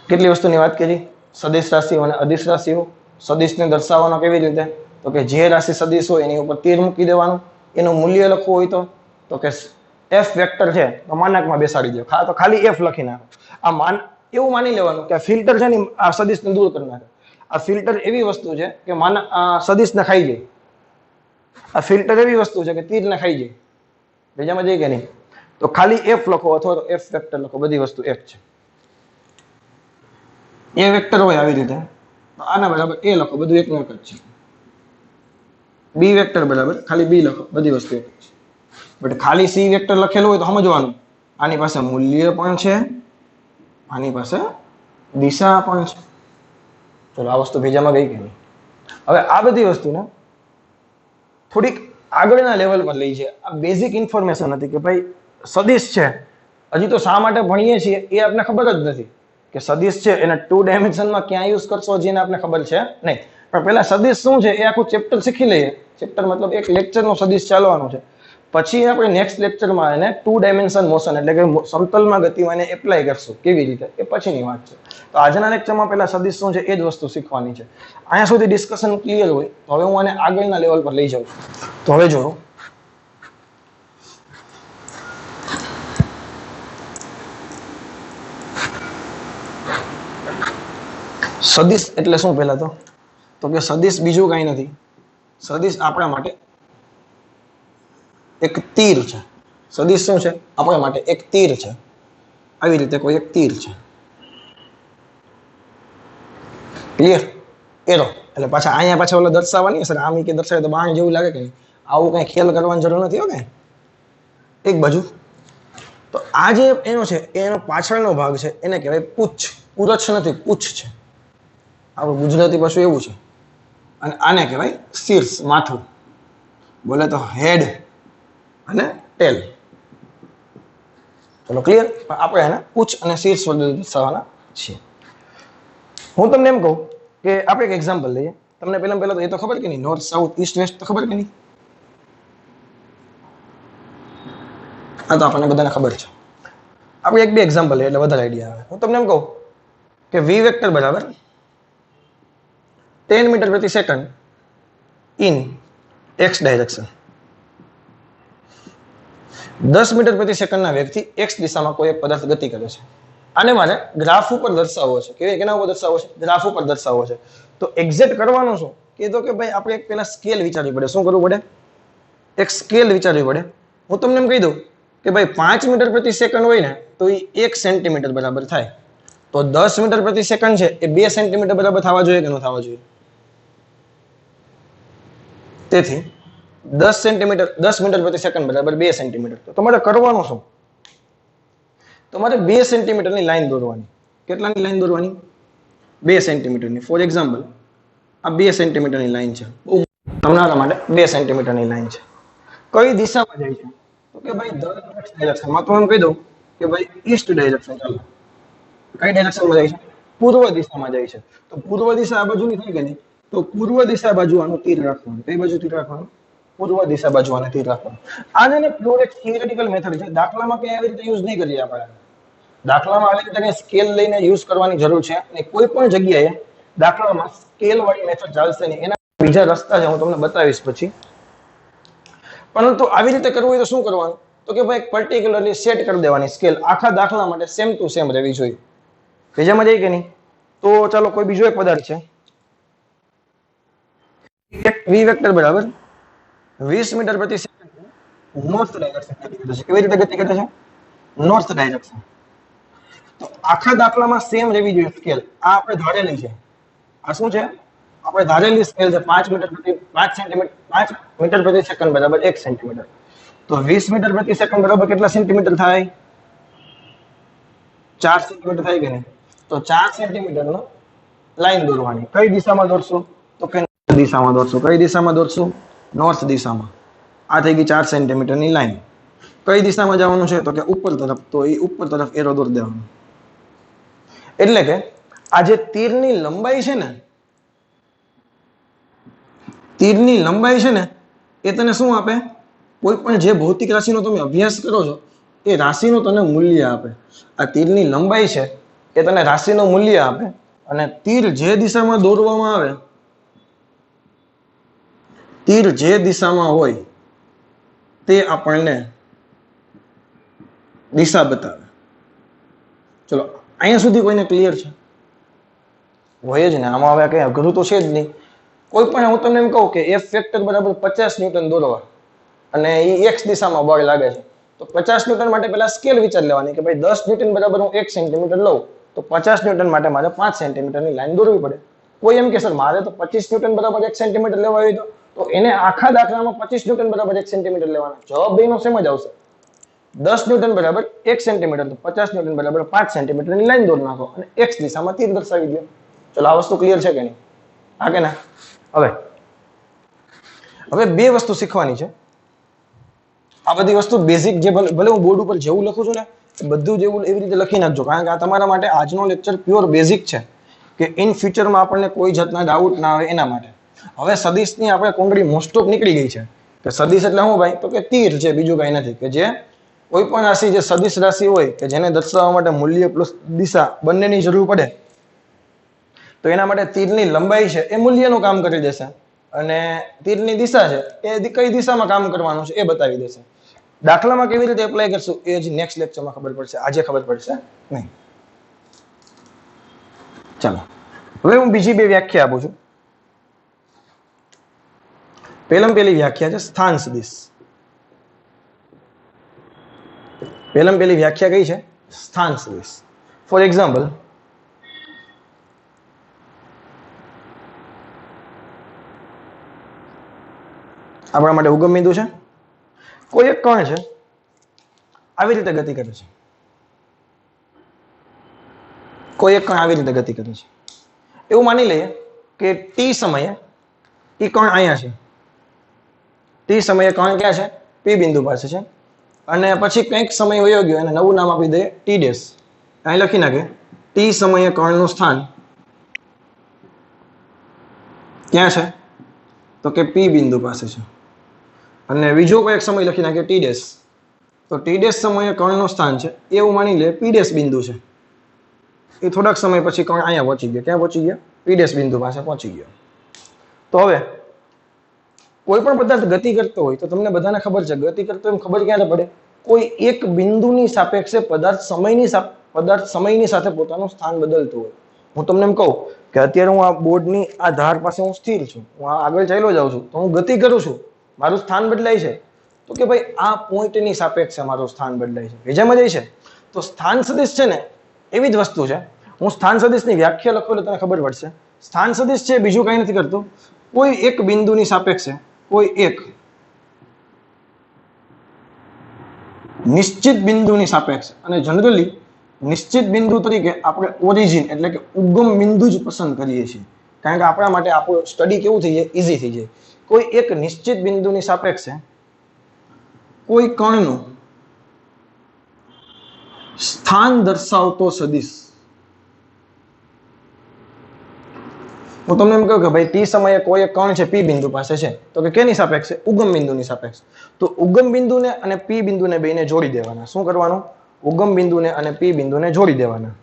કેટલી વસ્તુની વાત કરી? સદિશ રાશિઓ અને અદિશ રાશિઓ. સદિશને દર્શાવવાનો કેવી રીતે? તો કે જે રાશિ સદિશ હોય એની ઉપર તીર મૂકી દેવાનું. એનું મૂલ્ય લખવું હોય તો કે એફ વેક્ટર છે તો માનાંકમાં બેસાડી દો. તો ખાલી એફ લખી નાખો. એવું માની લેવાનું કે આ ફિલ્ટર છે ને આ સદિશને દૂર કરી નાખે. આ ફિલ્ટર એવી વસ્તુ છે કે સદિશને ખાઈ જાય. આ ફિલ્ટર એવી વસ્તુ છે કે તીરને ખાઈ જાય. બીજામાં જઈ કે નહીં? તો ખાલી એફ લખો અથવા તો એફ વેક્ટર લખો. બધી વસ્તુ એફ છે. એ વેક્ટર હોય આવી રીતે તો આના બરાબર એ લખો. બધું એકનું એક જ છે. બી વેક્ટર બરાબર ખાલી બી લખો. બધી વસ્તુ એક જ છે. બટ ખાલી સી વેક્ટર લખેલું હોય તો સમજવાનું આની પાસે મૂલ્ય પણ છે, આની પાસે દિશા પણ છે. ચલો આ વસ્તુ બીજામાં ગઈ કે નહીં? હવે આ બધી વસ્તુને થોડીક આગળના લેવલ પર લઈ છે. આ બેઝિક ઇન્ફોર્મેશન હતી કે ભાઈ સદિશ છે. હજી તો શા માટે ભણીએ છીએ એ આપને ખબર જ નથી કે સદિશ છે એને 2 ડાયમેન્શનમાં ક્યાં યુઝ કરશો જેને આપને ખબર છે નહીં. પણ પહેલા સદિશ શું છે એ આખું ચેપ્ટર શીખી લઈએ. ચેપ્ટર મતલબ એક લેક્ચરનો સદિશ ચાલવાનું છે. પછી આપણે નેક્સ્ટ લેક્ચરમાં એને 2 ડાયમેન્શન મોશન એટલે કે સમતલમાં ગતિમાં એને એપ્લાય કરશું કેવી રીતે એ પછીની વાત છે. તો આજના લેક્ચરમાં પહેલા સદિશ શું છે એ જ વસ્તુ શીખવાની છે. અહીંયા સુધી ડિસ્કશન ક્લિયર હોય તો હવે હું આને આગળના લેવલ પર લઈ જાઉં છું. તો હવે જો સદિશ એટલે શું પહેલા તો કે સદિશ બીજું કાંઈ નથી. સદિશ આપણા માટે એક તીર છે. સદિશ શું છે? આપણા માટે એક તીર છે. આવી રીતે કોઈ એક તીર છે. ક્લિયર? એરો એટલે પાછા અહીંયા પાછા ઓલા દર્શાવવાની સર આમ કે દર્શાવે તો બાણ જેવું લાગે કે આવું કઈ ખ્યાલ કરવાની જરૂર નથી. હો કઈ એક બાજુ તો આ જે એનો છે એનો પાછળનો ભાગ છે એને કહેવાય પૂંછ. પૂરછ નથી, પૂંછ છે. આપણું ગુજરાતી પાછું એવું છે. અને આને કહેવાય શીર્ષ, માથું. બોલે તો હેડ અને ટેલ. ચલો ક્લિયર? આપણે એને પૂંછ અને શીર્ષ વડે દર્શાવવાના છીએ. હું તમને એમ કહું કે આપણે એક એક્ઝામ્પલ લઈએ. તમને પહેલા તો એ તો ખબર કે નહીં? નોર્થ, સાઉથ, ઈસ્ટ, વેસ્ટ તો ખબર કે નહીં? આ તો આપણને બધાને ખબર છે. આપણે એક બે એક્ઝામ્પલ લઈએ એટલે વધારે આઈડિયા આવે. હું તમને એમ કહું કે વી વેક્ટર બરાબર 10 મીટર પ્રતિ second in x direction. 10 metre પ્રતિ સેકન્ડના વેગથી એક્સ દિશામાં કોઈ એક પદાર્થ ગતિ કરે છે. આને મારે ગ્રાફ ઉપર દર્શાવવો છે. કેના ઉપર દર્શાવવો છે? ગ્રાફ ઉપર દર્શાવવો છે. તો એક્ઝેક્ટ કરવાનું શું? કીધું કે ભાઈ આપણે એક પહેલા સ્કેલ વિચારવી પડે. શું કરવું પડે? એક સ્કેલ વિચારવી પડે. હું તમને એમ કહી દઉં કે ભાઈ 5 મીટર પ્રતિ સેકન્ડ હોય ને તો એ 1 સેન્ટીમીટર બરાબર થાય. તો 10 મીટર પ્રતિ સેકન્ડ છે એ 2 સેન્ટીમીટર બરાબર થવા જોઈએ કે ન થવા જોઈએ? તેથી 10 મીટર પ્રતિ સેકન્ડ બરાબર 2 સેન્ટીમીટર. તો તમારે કરવાનું શું? તમારે 2 સેન્ટીમીટરની લાઈન દોરવાની. કેટલાની લાઈન દોરવાની? 2 સેન્ટીમીટરની. ફોર એક્ઝામ્પલ આ 2 સેન્ટીમીટરની લાઈન છે. તમારા માટે 2 સેન્ટીમીટરની લાઈન છે. કઈ દિશામાં જાય છે? તો કે ભાઈ ડાયરેક્શનમાં. તો એમ કહી દઉં કે ભાઈ ઈસ્ટ ડાયરેક્શન. ચાલો કઈ ડાયરેક્શનમાં જાય છે? પૂર્વ દિશામાં જાય છે. તો પૂર્વ દિશા આ બાજુની થઈ કે નહીં? તો પૂર્વ દિશા બાજુ આનું તીર રાખવાનું. કઈ બાજુ તીર રાખવાનું? પૂર્વ દિશા બાજુ આને તીર રાખવાનું. આને પ્યોર એક થિયરેટિકલ મેથડ છે. દાખલામાં કઈ આવી રીતે યુઝ નહીં કરીએ આપણે. દાખલામાં આવી રીતે સ્કેલ લઈને યુઝ કરવાની જરૂર છે અને કોઈ પણ જગ્યાએ દાખલામાં સ્કેલ વાળી મેથડ ચાલશે નહીં. એના બીજા રસ્તા છે, હું તમને બતાવીશ પછી. પરંતુ આવી રીતે કરવું હોય તો શું કરવાનું? તો કે ભાઈ પર્ટિક્યુલરલી સેટ કરી દેવાની સ્કેલ. આખા દાખલા માટે સેમ ટુ સેમ રહેવી જોઈએ. બીજામાં જાય કે નહીં? તો ચાલો કોઈ બીજો એક પદાર્થ છે. વી વેક્ટર બરાબર 20 મીટર પ્રતિ સેકન્ડ નોર્થ ડાયરેક્શન ગતિ કરે છે. કેવી રીતે ગતિ કરે છે? North direction. તો આખા દાખલામાં સેમ રહેવી જોઈએ સ્કેલ. આ આપણે ધારેલી છે. આ શું છે? આપણે ધારેલી સ્કેલ છે 5 મીટર પ્રતિ સેકન્ડ બરાબર 1 સેન્ટીમીટર. તો 20 મીટર પ્રતિ સેકન્ડ બરાબર કેટલા સેન્ટીમીટર થાય? 4 સેન્ટીમીટર થાય કે નહીં? તો 4 સેન્ટીમીટરનો લાઈન દોરવાની. કઈ દિશામાં દોરશું? તો કે દિશામાં દોરશું. કઈ દિશામાં દોરશું? નોર્થ દિશામાં. આ થઈ ગઈ 4 સેન્ટીમીટરની લાઈન. કઈ દિશામાં જવાનું છે? તો કે ઉપર તરફ. તો એ ઉપર તરફ એરો દોરી દેવાનો. એટલે કે આ જે તીરની લંબાઈ છે ને, તીરની લંબાઈ છે ને એ તને શું આપે? કોઈ પણ જે ભૌતિક રાશિનો તમે અભ્યાસ કરો છો એ રાશિનું તને મૂલ્ય આપે. આ તીરની લંબાઈ છે એ તને રાશિનું મૂલ્ય આપે અને તીર જે દિશામાં દોરવામાં આવે, તીર જે દિશામાં હોય તે આપણને દિશા બતાવે. ચલો અહીંયા સુધી કોઈને ક્લિયર છે? હોય જ ને, આમાં હવે કઈ અઘરું તો છે જ નહીં. કોઈ પણ હું તમને એમ કહું કે F વેક્ટર બરાબર 50 ન્યૂટન દોરવા અને એ x દિશામાં બળ લાગે છે, તો 50 ન્યૂટન માટે પહેલા સ્કેલ વિચાર લેવાની કે ભાઈ 10 ન્યૂટન બરાબર હું 1 સેન્ટીમીટર લઉં તો 50 ન્યૂટન માટે મારે 5 સેન્ટીમીટરની લાઈન દોરવી પડે. કોઈ એમ કે સર મારે તો 25 ન્યૂટન બરાબર 1 સેન્ટીમીટર લેવા હોય તો એને આખા દાખલામાં 25 ન્યૂટન બરાબર 1 સેન્ટીમીટર લેવાના. જવાબ બેનો સેમ જ આવશે. 10 ન્યૂટન બરાબર 1 સેન્ટીમીટર તો 50 ન્યૂટન બરાબર 5 સેન્ટીમીટરની લાઈન દોરી નાખો અને x દિશામાં તીર દર્શાવી દો. ચલો આ વસ્તુ ક્લિયર છે કે નહીં? હા કે ના? હવે બે વસ્તુ શીખવાની છે. આ બધી વસ્તુ બેઝિક જે ભલે હું બોર્ડ ઉપર જેવું લખું છું ને બધું જેવું એવી રીતે લખી નાખજો, કારણ કે આ તમારા માટે આજનો લેક્ચર પ્યોર બેઝિક છે કે ઇન ફ્યુચરમાં આપણને કોઈ જાતના ડાઉટ ના આવે એના માટે. હવે સદિશની આપણે કોંગડી મોસ્ટ ઓફ નીકળી ગઈ છે કે સદિશ એટલે શું ભાઈ? તો કે તીર છે, બીજું કઈ નથી. કે જે કોઈ પણ રાશિ જે સદિશ રાશિ હોય કે જેને દર્શાવવા માટે મૂલ્ય પ્લસ દિશા બંનેની જરૂર પડે તો એના માટે તીરની લંબાઈ છે એ મૂલ્યનું કામ કરી દેશે અને તીરની દિશા છે એ કઈ દિશામાં કામ કરવાનું છે એ બતાવી દેશે. દાખલામાં કેવી રીતે એપ્લાય કરશું એ જ નેક્સ્ટ લેક્ચરમાં ખબર પડશે, આજે ખબર પડશે નહીં. ચાલો હવે હું બીજી બે વ્યાખ્યા આપું છું. પહેલી વ્યાખ્યા છે સ્થાન સદિશ. પહેલી વ્યાખ્યા કઈ છે? સ્થાન સદિશ. ફોર એક્ઝામ્પલ, આપણા માટે ઉગમ બિંદુ છે, કોઈ એક કણ છે આવી રીતે ગતિ કરે છે, કોઈ એક કણ આવી રીતે ગતિ કરે છે. એવું માની લઈએ કે ટી સમયે એ કણ અહીંયા છે, ટી સમયે કણ ક્યાં છે? પી બિંદુ પાસે છે. અને પછી કંઈક સમય વયો ગયો એને નવું નામ આપી દે ટી ડેશ. અહીં લખી નાખે ટી સમયે કણનું સ્થાન ક્યાં છે? તો કે પી બિંદુ પાસે છે. અને બીજો કોઈ એક સમય લખી નાખે ટી ડેશ, તો ટી ડેશ સમયે કર્ણનું સ્થાન છે એવું માની લે પી ડેશ બિંદુ છે. એ થોડાક સમય પછી કર્ણ અહીંયા પહોંચી ગયો. ક્યાં પહોંચી ગયા? પી ડેશ બિંદુ પાસે પહોંચી ગયો. તો હવે કોઈ પણ પદાર્થ ગતિ કરતો હોય તો તમને બધાને ખબર છે ગતિ કરતો એમ ખબર ક્યારે પડે? કોઈ એક બિંદુની સાપેક્ષે પદાર્થ સમયની સાથે પોતાનું સ્થાન બદલતું હોય. હું તમને એમ કહું કે અત્યારે હું આ બોર્ડની આ ધાર પાસે હું સ્થિર છું, હું આગળ ચાલ્યો જાઉં છું, તો હું ગતિ કરું છું, મારું સ્થાન બદલાય છે. તો કે ભાઈ આ પોઈન્ટની સાપેક્ષે મારું સ્થાન બદલાય છે. બીજામાં જાય છે તો સ્થાન સદિશ છે ને એવી જ વસ્તુ છે. હું સ્થાન સદિશની વ્યાખ્યા લખું એટલે તને ખબર પડશે. સ્થાન સદિશ છે બીજું કઈ નથી કરતું, કોઈ એક બિંદુની સાપેક્ષે કોઈ એક નિશ્ચિત બિંદુની સાપેક્ષે, અને જનરલી નિશ્ચિત બિંદુ તરીકે આપણે ઓરિજિન એટલે કે ઉગમ બિંદુ જ પસંદ કરીએ છીએ, કારણ કે આપણા માટે આપણું સ્ટડી કેવું થઈ જાય? ઈઝી થઈ જાય. કોઈ એક નિશ્ચિત બિંદુની સાપેક્ષે કોઈ કણનું સ્થાન દર્શાવતો સદિશ. હું તમને એમ કહું કે ભાઈ ટી સમયે કોઈ એક કણ છે પી બિંદુ પાસે છે, તો કે કેની સાપેક્ષે? ઉગમ બિંદુની સાપેક્ષે. તો ઉગમ બિંદુને અને પી બિંદુને બેને જોડી દેવાના. શું કરવાનું? ઉગમ બિંદુને અને પી બિંદુને જોડી દેવાના.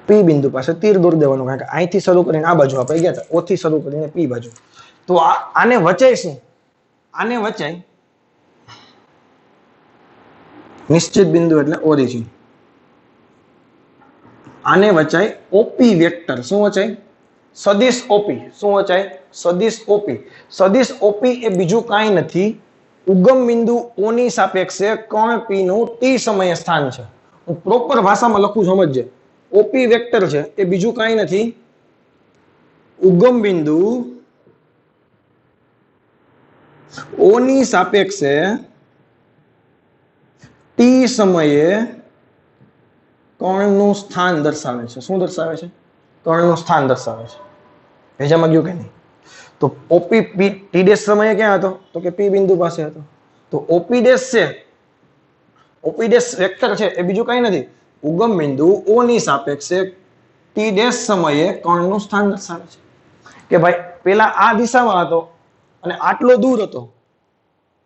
પી બિંદુ પાસે તીર દોરી દેવાનું, કારણ કે અહીંથી શરૂ કરીને આ બાજુ આપણે ગયા હતા, ઓ થી શરૂ કરીને પી બાજુ. તો આને વચાય શું? આને વચાય નિશ્ચિત બિંદુ એટલે ઓરિજિન. આને વચાય ઓપી વેક્ટર. શું વચાય? સદિશ ઓપી. શું વચાય? સદિશ ઓપી. સદિશ ઓપી એ બીજું કાંઈ નથી, ઉગમ બિંદુ ઓ ની સાપેક્ષે કણ પી નું ટી સમયે સ્થાન છે. હું પ્રોપર ભાષામાં લખું સમજજે. ઓપી વેક્ટર છે એ બીજું કાંઈ નથી, ઉગમ બિંદુ ઓ ની સાપેક્ષે ટી સમયે કર્ણનું સ્થાન દર્શાવે છે. શું દર્શાવે છે? કર્ણનું સ્થાન દર્શાવે છે. ભેજામાં ગયું કે નહીં? તો ઓપી ટી ડેશ સમયે ક્યાં હતો? તો કે પી બિંદુ પાસે હતો. તો ઓપી ડેશ છે, ઓપી ડેશ વેક્ટર છે એ બીજું કઈ નથી, ઉગમ બિંદુ ઓ ની સાપેક્ષે ટી ડેશ સમયે કર્ણનું સ્થાન દર્શાવે છે. કે ભાઈ પેલા આ દિશામાં હતો અને આટલો દૂર હતો,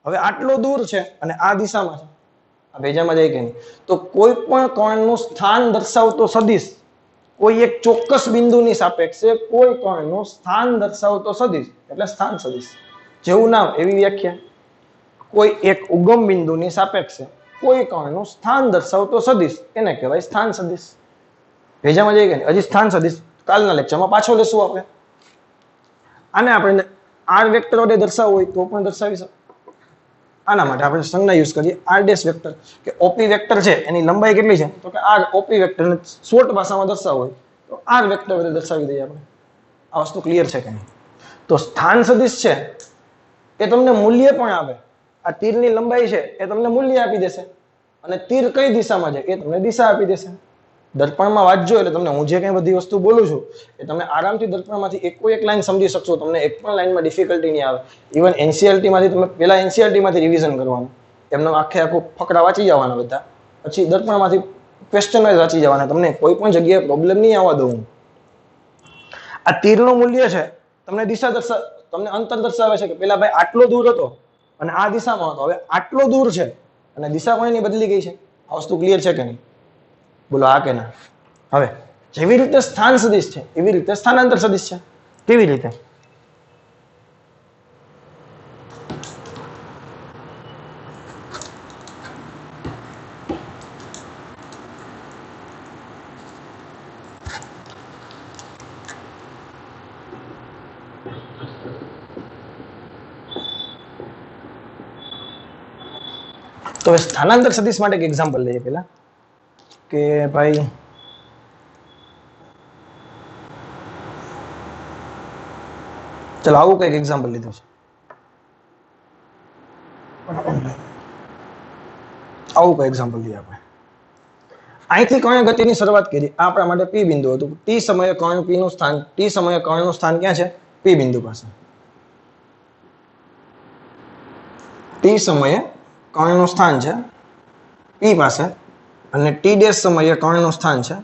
હવે આટલો દૂર છે અને આ દિશામાં છે. આ ભેજામાં જાય કે નહીં? તો કોઈ પણ કર્ણનું સ્થાન દર્શાવતો સદિશ કોઈ એક ચોક્કસ બિંદુની સાપેક્ષે કોઈ કર્ણનું સ્થાન દર્શાવતો સદિશ એટલે સ્થાન સદિશ. જેવું નામ એવી વ્યાખ્યા. કોઈ એક ઉગમ બિંદુની સાપેક્ષે કોઈ કર્ણનું સ્થાન દર્શાવતો સદિશ એને કહેવાય સ્થાન સદિશ. ભેજામાં જાય કે નહીં? હજી સ્થાન સદિશ કાલના લેક્ચરમાં પાછો લેશું આપણે. આને આપણે આર વેક્ટર વડે દર્શાવવું હોય તો પણ દર્શાવી શકીએ. આના માટે આપણે સંજ્ઞા યુઝ કરીએ આર ડેશ વેક્ટર કે ઓપી વેક્ટર છે એની લંબાઈ કેટલી છે તો કે આર ઓપી વેક્ટરને શોર્ટ ભાષામાં દર્શાવવું હોય તો આર વેક્ટર વડે દર્શાવી દઈએ આપણે. આ વસ્તુ ક્લિયર છે કે નહીં? તો સ્થાન સદિશ છે એ તમને મૂલ્ય પણ આપે. આ તીરની લંબાઈ છે એ તમને મૂલ્ય આપી દેશે અને તીર કઈ દિશામાં છે એ તમને દિશા આપી દેશે. દર્પણમાં વાંચજો એટલે તમને હું જે કઈ બધી વસ્તુ બોલું છું એ તમે આરામથી દર્પણમાંથી એક લાઈન સમજી શકશો. તમને એક પણ લાઈનમાં ડિફિકલ્ટી નહીં આવે. ઇવન એનસીઆરટી માંથી તમે પહેલા એનસીઆરટી માંથી રિવિઝન કરવાનું, એમનો આખું ફકરા વાંચી જવાના બધા, પછી દર્પણમાંથી ક્વેશ્ચન વાઇઝ વાંચી જવાના. તમને કોઈ પણ જગ્યાએ પ્રોબ્લેમ નહીં આવવા દઉં. આ તીરનું મૂલ્ય છે તમને દિશા તમને અંતર દર્શાવે છે કે પેલા ભાઈ આટલો દૂર હતો અને આ દિશામાં હતો, હવે આટલો દૂર છે અને દિશા પણ એની બદલી ગઈ છે. આ વસ્તુ ક્લિયર છે કે નહીં? બોલો આ કે ના? હવે જેવી રીતે સ્થાન સદિશ છે એવી રીતે સ્થાનાંતર સદિશ છે. કેવી રીતે? તો સ્થાનાંતર સદિશ માટે એક એક્ઝામ્પલ લઈએ પેલા કે ભાઈ ચલો આવું કઈક એક્ઝામ્પલ લીધું છે. આવું કઈ એક્ઝામ્પલ લઈએ આપણે. અહીંથી કર્ણ ગતિની શરૂઆત કરી. આ આપણા માટે પી બિંદુ હતું. ટી સમયે કર્ણ પી નું સ્થાન, ટી સમયે કર્ણનું સ્થાન ક્યાં છે? પી બિંદુ પાસે. ટી સમયે કર્ણનું સ્થાન છે પી પાસે અને ટી ડેશ સમયે કર્ણનું સ્થાન છે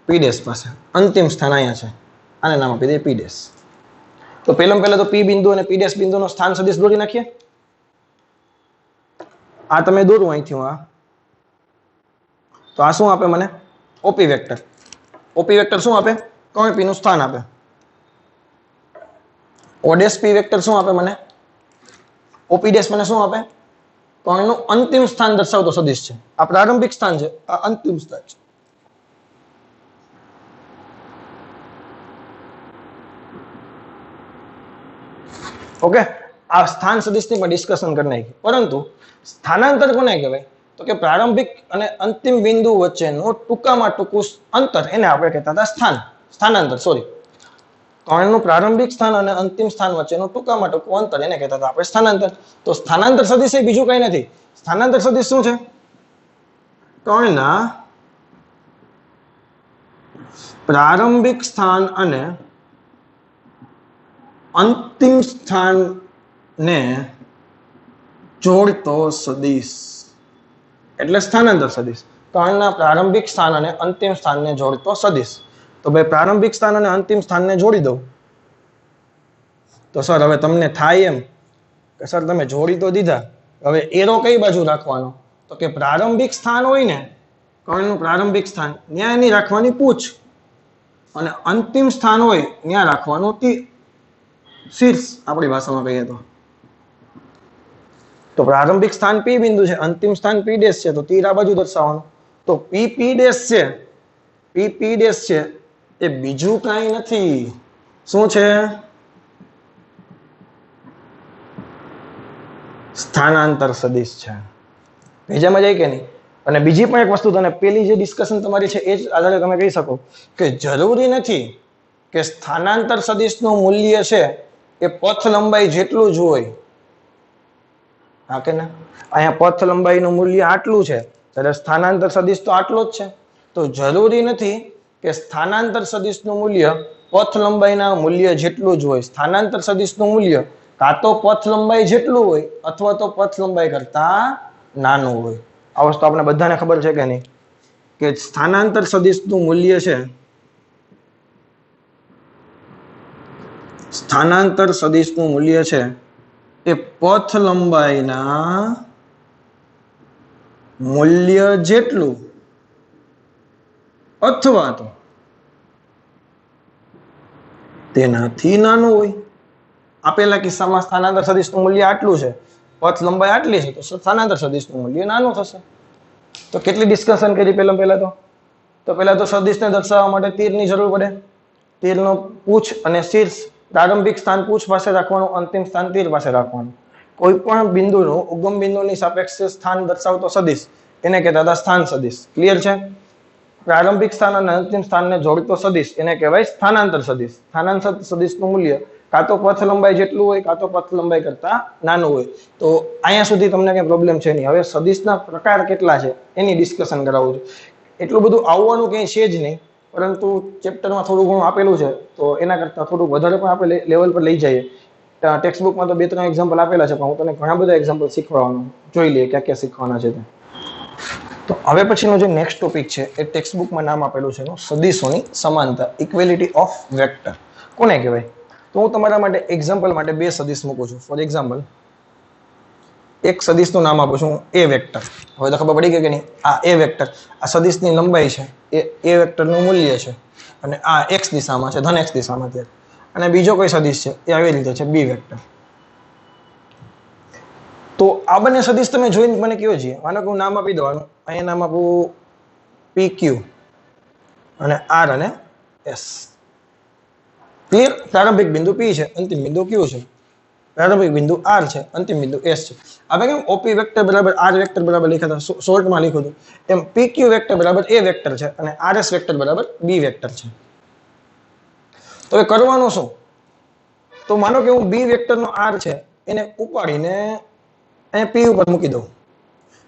પી ડેશ પાસે. અંતિમ સ્થાન અહીંયા છે, આને નામ આપી દઈએ પી ડેશ. તો પહેલા તો પી બિંદુ અને પી ડેશ બિંદુનો સ્થાન સદિશ દોરી નાખીએ. આ તમે દોરું અહીંથી હું આ, તો આ શું આપે મને? OP vector. ઓપી વેક્ટર શું આપે? કર્ણ પી નું સ્થાન આપે. ઓ ડેશ પી વેક્ટર શું આપે મને? ઓપી ડેશ મને શું આપે? કર્ણનું અંતિમ સ્થાન દર્શાવતો સદિશ છે. આ પ્રારંભિક સ્થાન છે, આ અંતિમ સ્થાન છે. ઓકે, આ સ્થાન સદિશની પણ ડિસ્કશન કરી નાખી. પરંતુ સ્થાનાંતર કોને કહેવાય? તો કે પ્રારંભિક અને અંતિમ બિંદુ વચ્ચેનું ટૂંકામાં ટૂંકું અંતર એને આપણે કહેતા હતા સ્થાનાંતર. સોરી, કર્ણનું પ્રારંભિક સ્થાન અને અંતિમ સ્થાન વચ્ચેનું ટૂંકામાં ટૂંકું અંતર એને કહેતા હતા આપણે સ્થાનાંતર. તો સ્થાનાંતર સદિશ એ બીજું કઈ નથી. સ્થાનાંતર સદિશ શું છે? કર્ણના પ્રારંભિક સ્થાન અને અંતિમ સ્થાનને જોડતો સદિશ એટલે સ્થાનાંતર સદિશ. કર્ણના પ્રારંભિક સ્થાન અને અંતિમ સ્થાનને જોડતો સદિશ. તો ભાઈ પ્રારંભિક સ્થાન અને અંતિમ સ્થાનને જોડી દઉં તો સર હવે તમને થાય એમ કે સર તમે જોડી તો દીધા, હવે એરો કઈ બાજુ રાખવાનો? તો કે પ્રારંભિક સ્થાન હોય ને કર્ણનું પ્રારંભિક સ્થાન ત્યાં એની રાખવાની પૂછ અને અંતિમ સ્થાન હોય ત્યાં રાખવાનું શીર્ષ. આપણી ભાષામાં કહીએ તો પ્રારંભિક સ્થાન પી બિંદુ છે, અંતિમ સ્થાન પી ડેશ છે, તો તીર આ બાજુ દર્શાવવાનું. તો પી પી ડેશ છે, પી પી ડેશ છે એ બીજું કાંઈ નથી. શું છે? સ્થાનાંતર સદિશ છે. ભેજામાં જાય કે નહીં? અને બીજી પણ એક વસ્તુ તને પેલી જે ડિસ્કશન તમારી છે એ જ આધારે તમે કહી શકો કે જરૂરી નથી કે સ્થાનાંતર સદિશનું મૂલ્ય છે એ પથ લંબાઈ જેટલું જ હોય. હા કે ના? અહીંયા પથ લંબાઈનું મૂલ્ય આટલું છે ત્યારે સ્થાનાંતર સદિશ તો આટલો જ છે. તો જરૂરી નથી કે સ્થાનાંતર સદિશનું મૂલ્ય પથ લંબાઈના મૂલ્ય જેટલું જ હોય. સ્થાનાંતર સદિશનું મૂલ્ય કાં તો પથ લંબાઈ જેટલું હોય અથવા તો પથ લંબાઈ કરતા નાનું હોય. આ વસ્તુ આપણે બધાને ખબર છે કે નહીં કે સ્થાનાંતર સદિશનું મૂલ્ય છે, સ્થાનાંતર સદિશનું મૂલ્ય છે એ પથ લંબાઈના મૂલ્ય જેટલું અથવા તો તેનાથી નાનું હોય. આપેલા કિસ્સામાં સ્થાનાંતર સદિશનું મૂલ્ય આટલું છે, પથ લંબાઈ આટલી છે, તો સ્થાનાંતર સદિશનું મૂલ્ય નાનું થશે. તો કેટલી ડિસ્કશન કરી પહેલા તો સદિશને દર્શાવવા માટે તીરની જરૂર પડે. તીરનો પૂછ અને શીર્ષ, પ્રારંભિક સ્થાન પૂછ પાસે રાખવાનું, અંતિમ સ્થાન તીર પાસે રાખવાનું. કોઈ પણ બિંદુનું ઉગમ બિંદુની સાપેક્ષે સ્થાન દર્શાવતો સદિશ એને કહેતા હતા સ્થાન સદિશ. ક્લિયર છે? પ્રારંભિક સ્થાન અને અંતિમ સ્થાનને જોડતો સદિશ એને કહેવાય સ્થાનાંતર સદિશ. સ્થાનાંતર સદિશનું મૂલ્ય કાં તો પથ લંબાઈ જેટલું હોય, કાં તો પથ લંબાઈ કરતા નાનું હોય. તો અહીંયા સુધી તમને કઈ પ્રોબ્લેમ છે નહીં. હવે સદિશના પ્રકાર કેટલા છે એની ડિસ્કશન કરાવું છું. એટલું બધું આવવાનું કંઈ છે જ નહીં, પરંતુ ચેપ્ટરમાં થોડું ઘણું આપેલું છે, તો એના કરતાં થોડુંક વધારે પણ આપણે લેવલ પર લઈ જઈએ. ટેક્સ્ટ બુકમાં તો 2-3 એક્ઝામ્પલ આપેલા છે, પણ હું તમને ઘણા બધા એક્ઝામ્પલ શીખવાડવાનું. જોઈ લઈએ ક્યાં ક્યાં શીખવાના છે તે. તો હવે પછીનો જે નેક્સ્ટ ટોપિક છે એ ટેક્સ્ટ બુકમાં નામ આપેલું છે સદિશોની સમાનતા, ઇક્વેલિટી ઓફ વેક્ટર. કોને કહેવાય? તો હું તમારા માટે એક્ઝામ્પલ માટે 2 સદિશ મૂકું છું. ફોર એક્ઝામ્પલ, એક સદિશનું નામ આપું છું એ વેક્ટર. હવે તો ખબર પડી ગઈ કે નહીં? આ એ વેક્ટર, આ સદિશની લંબાઈ છે, એ વેક્ટરનું મૂલ્ય છે, અને આ એક્સ દિશામાં છે, ધન એક્સ દિશામાં છે. અને બીજો કોઈ સદિશ છે એ આવી રીતે છે, બી વેક્ટર. તો આ બંને સદિશ તમે જોઈને મને કયો છે. માનો કે હું નામ આપી દેવાનું, અહીંયા નામ આપું પી ક્યુ અને આર અને એસ. ક્લિયર? પ્રારંભિક બિંદુ પી છે, અંતિમ બિંદુ ક્યુ છે. પ્રારંભિક બિંદુ આર છે, અંતિમ બિંદુ એસ છે. આપણે કેમ ઓપી વેક્ટર બરાબર આર વેક્ટર બરાબર લખ્યા હતા, શોર્ટમાં લખ્યું હતું, એમ પી ક્યુ વેક્ટર બરાબર એ વેક્ટર છે અને આર એસ વેક્ટર બરાબર બી વેક્ટર છે. તો એ કરવાનું શું? તો માનો કે હું બી વેક્ટરનો આર છે એને ઉપાડીને અહીંયા પી ઉપર મૂકી દઉં.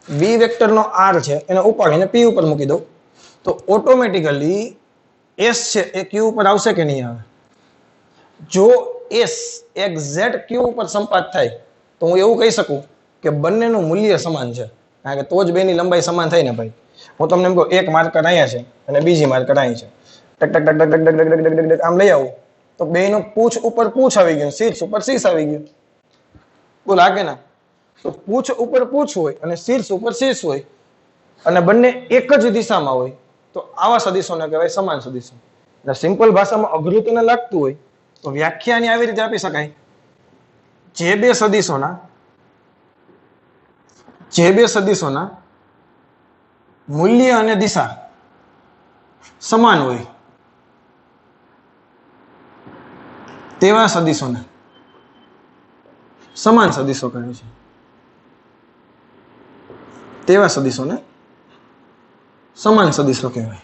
બી વેક્ટરનો આર છે એને ઉપાડીને પી ઉપર મૂકી દઉં, તો ઓટોમેટિકલી એસ છે એ ક્યુ ઉપર આવશે કે નહીં આવે? જો એસ એક્ઝેક્ટ ક્યુ ઉપર સંપાત થાય તો હું એવું કહી શકું કે બંનેનું મૂલ્ય સમાન છે, કારણ કે તો જ બેની લંબાઈ સમાન થાય ને ભાઈ. હું તમને એમ કહું એક માર્કર અહીંયા છે અને બીજી માર્કર અહીં છે, ટક ટક ટક ટક ટક ટક ટક ટક ટક આમ લઈ આવું, તો બેનો પૂછ ઉપર પૂછ આવી ગયું, શીર્ષ ઉપર શીર્ષ આવી ગયું. બોલ લાગે ના? તો પૂછ ઉપર પૂછ હોય અને શીર્ષ ઉપર શીર્ષ હોય અને બંને એક જ દિશામાં હોય, તો આવા સદિશોને કહેવાય સમાન સદિશો. એટલે સિમ્પલ ભાષામાં અઘરું તને લાગતું હોય તો વ્યાખ્યાની આવી રીતે આપી શકાય. જે બે સદિશોના મૂલ્ય અને દિશા સમાન હોય તેવા સદિશોને સમાન સદિશો કહે છે. તેવા સદિશોને સમાન સદિશો કહેવાય.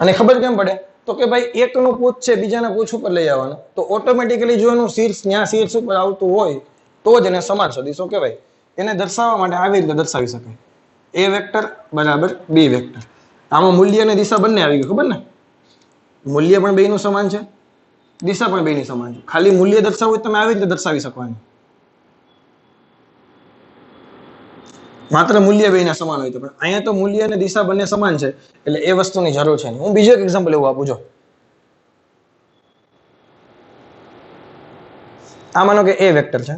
અને ખબર કેમ પડે? તો કે ભાઈ એકનું પૂછ છે બીજાના પૂછ ઉપર લઈ આવવાનું, તો ઓટોમેટિકલી જો એનું શીર્ષ ત્યાં શીર્ષ ઉપર આવતું હોય તો જ એને સમાન સદિશો કહેવાય. એને દર્શાવવા માટે આવી રીતે દર્શાવી શકાય, એ વેક્ટર બરાબર બી વેક્ટર. આમાં મૂલ્ય અને દિશા બંને આવી ગયું, ખબર ને? મૂલ્ય પણ બેયનું સમાન છે, દિશા પણ બેયની સમાન છે. ખાલી મૂલ્ય દર્શાવવું તમે આવી રીતે દર્શાવી શકવાનું, માત્ર મૂલ્ય બેયના સમાન હોય તો. પણ અહીંયા તો મૂલ્ય અને દિશા બંને સમાન છે એટલે એ વસ્તુની જરૂર છે. હું બીજો એક એક્ઝામ્પલ એવું આપું છું. આ માનો કે એ વેક્ટર છે,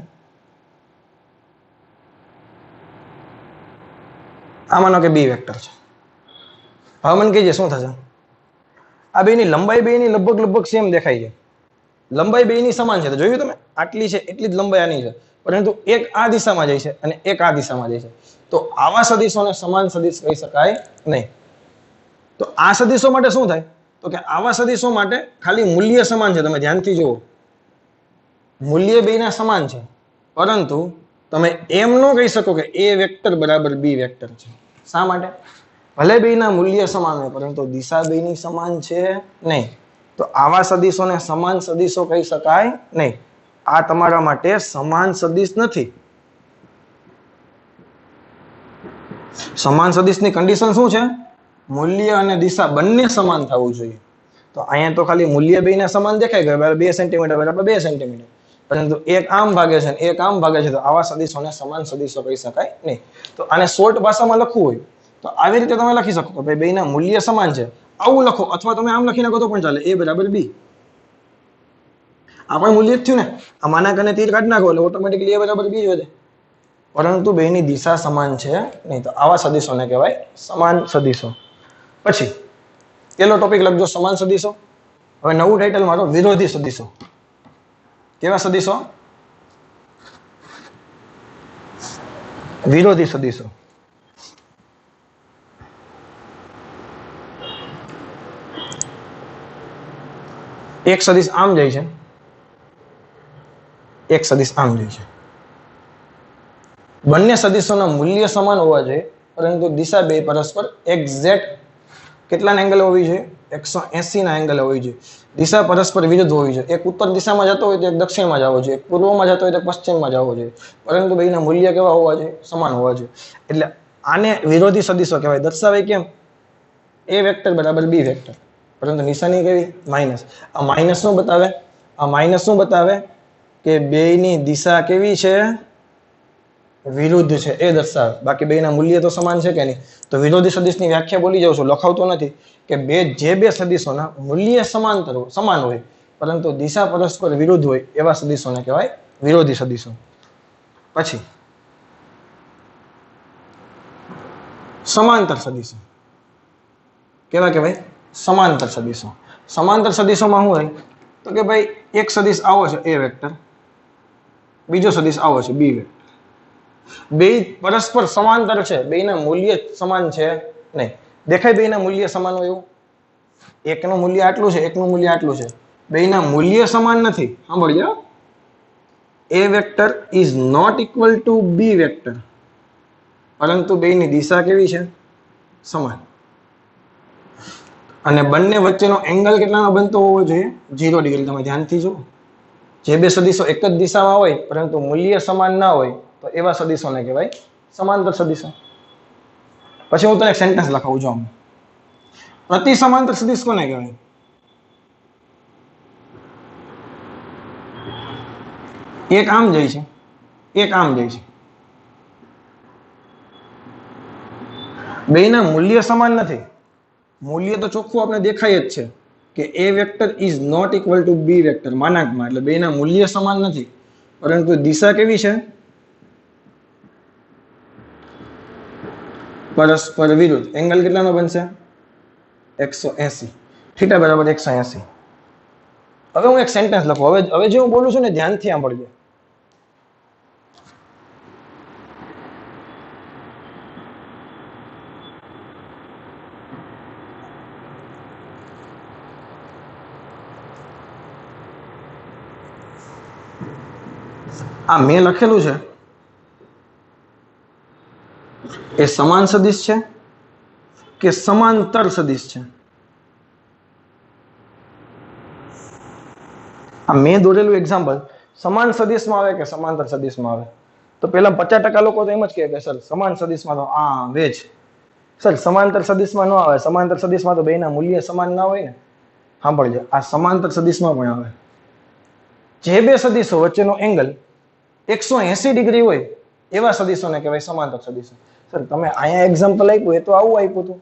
આ માનો કે બી વેક્ટર છે. હવે મને કહીએ શું થશે? આ બેની લંબાઈ બેની લગભગ સેમ દેખાય છે, લંબાઈ બેની સમાન છે. તો જોયું તમે? આટલી છે એટલી જ લંબાઈ આની છે, પરંતુ એક આ દિશામાં જાય છે અને એક આ દિશામાં જાય છે. તો આવા સદિશોને સમાન સદિશ કહી શકાય નહીં. તો આ સદિશો માટે શું થાય? તો કે આવા સદિશો માટે ખાલી મૂલ્ય સમાન છે. તમે ધ્યાનથી જુઓ, મૂલ્ય બેયના સમાન છે, પરંતુ તમે એમ ન કહી શકો કે એ વેક્ટર બરાબર બી વેક્ટર છે. શા માટે? ભલે બેયના મૂલ્ય સમાન હોય પરંતુ દિશા બેયની સમાન છે નહીં. તો આવા સદિશોને સમાન સદિશો કહી શકાય નહીં. આ તમારા માટે સમાન સદિશ નથી. સમાન સદિશની કન્ડિશન શું છે? મૂલ્ય અને દિશા બંને સમાન થવું જોઈએ. તો અહીંયા તો ખાલી મૂલ્ય બેયના સમાન દેખાય ગયું, બરાબર 2 સેન્ટીમીટર બરાબર 2 સેન્ટીમીટર, પરંતુ એક આમ ભાગે છે એક આમ ભાગે છે, તો આવા સદિશોને સમાન સદિશો કહી શકાય નહીં. તો આને શોર્ટ ભાષામાં લખવું હોય તો આવી રીતે તમે લખી શકો, ભાઈ બેયના મૂલ્ય સમાન છે, આવું લખો, અથવા તમે આમ લખી નાખો તો પણ ચાલે, એ બરાબર બી. આ પણ મૂલ્ય જ થયું ને? આ માના કને તીર કાઢી નાખો એટલે ઓટોમેટિકલી એ બરાબર બી જ વધે. પરંતુ બેની દિશા સમાન છે નહીં. તો આવા સદીશોને કહેવાય સમાન સદીશો. પછી પેલો ટોપિક લખજો સમાન સદીશો. હવે નવું ટાઇટલ મારો વિરોધી સદીશો. કેવા સદીશો? વિરોધી સદીશો. એક સદીશ આમ જાય છે, એક સદીશ આમ જાય છે. બંને સદીશોના મૂલ્ય સમાન હોવા જોઈએ, પરંતુ દિશા બે પરસ્પર એક્ઝેક્ટ કેટલાના એંગલ હોવી જોઈએ? 180 ના એંગલ હોવી જોઈએ. દિશા પરસ્પર વિરુદ્ધ હોવી જોઈએ. એક ઉત્તર દિશામાં જતો હોય તો એક દક્ષિણમાં જવો જોઈએ, એક પૂર્વમાં જતો હોય તો પશ્ચિમમાં જવો જોઈએ, પરંતુ બેના મૂલ્ય કેવા હોવા જોઈએ? સમાન હોવા જોઈએ. એટલે આને વિરોધી સદીશો કહેવાય. દર્શાવે કેમ? એ વેક્ટર બરાબર બી વેક્ટર, પરંતુ નિશાની કેવી? માઇનસ. આ માઇનસ શું બતાવે? આ માઇનસ શું બતાવે? કે બેની દિશા કેવી છે? વિરુદ્ધ છે, એ દર્શાવે. બાકી બેના મૂલ્ય તો સમાન છે કે નહીં? તો વિરોધી સદીશની વ્યાખ્યા બોલી જાઉં છું, લખાવતો નથી, કે જે બે સદીશોના મૂલ્ય સમાન હોય પરંતુ દિશા પરસ્પર વિરુદ્ધ હોય એવા સદીશોને કહેવાય વિરોધી સદીશો. પછી સમાંતર સદીશો. કેવા કહેવાય? સમાંતર સદીશો. સમાંતર સદીશોમાં શું હોય? તો કે ભાઈ એક સદીશ આવો છે એ વેક્ટર, બીજો સદીશ આવો છે બી વેક્ટર. બે પરસ્પર સમાંતર છે, બેના મૂલ્ય સમાન છે નહીં. દેખાય બેના મૂલ્ય સમાન હોય એવું? એકનું મૂલ્ય આટલું છે, એકનું મૂલ્ય આટલું છે, બેના મૂલ્ય સમાન નથી. સાંભળજો, A vector is not equal to B vector, પરંતુ બેની દિશા કેવી છે? સમાન. અને બંને વચ્ચેનો એંગલ કેટલાનો બનતો હોવો જોઈએ? 0 ડિગ્રી. તમે ધ્યાનથી જુઓ, જે બે સદીશો એક જ દિશામાં હોય પરંતુ મૂલ્ય સમાન ના હોય તો એવા સદીશોને કહેવાય સમાંતર સદીશો. પછી હું તને એક સેન્ટેન્સ લખાવું છું. પ્રતિ સમાંતર સદીશ કોને કહેવાય? એક આમ જાય છે, એક આમ જાય છે, બેના મૂલ્ય સમાન નથી. મૂલ્ય તો ચોખ્ખું આપણે દેખાય જ છે કે A vector is not equal to B vector માનાંકમાં, એટલે બેના મૂલ્ય સમાન નથી, પરંતુ દિશા કેવી છે? પરસ્પર વિરુદ્ધ. એંગલ કેટલાનો બનશે? 180. થીટા બરાબર 180. હવે હું એક સેન્ટેન્સ લખું. હવે જે હું બોલું છું ને ધ્યાનથી સાંભળજો. આ મેં લખેલું છે એ સમાન સદીશ છે કે સમાંતર સદીશ છે? આ મેં દોરેલું એક્ઝામ્પલ સમાન સદીશમાં આવે કે સમાંતર સદીશમાં આવે? તો પેલા 50% લોકો તો એમ જ કહે કે સર સમાન સદીશમાં તો આવે જ. સર સમાંતર સદીશમાં ન આવે. સમાંતર સદીશમાં તો બેના મૂલ્ય સમાન ના હોય ને. સાંભળજો, આ સમાંતર સદીશમાં પણ આવે. જે બે સદીશો વચ્ચેનો એંગલ 180 ડિગ્રી હોય એવા સદીશોને કહેવાય સમાંતર સદીશો. સર તમે અહીંયા એક્ઝામ્પલ આપ્યું એ તો આવું આપ્યું હતું.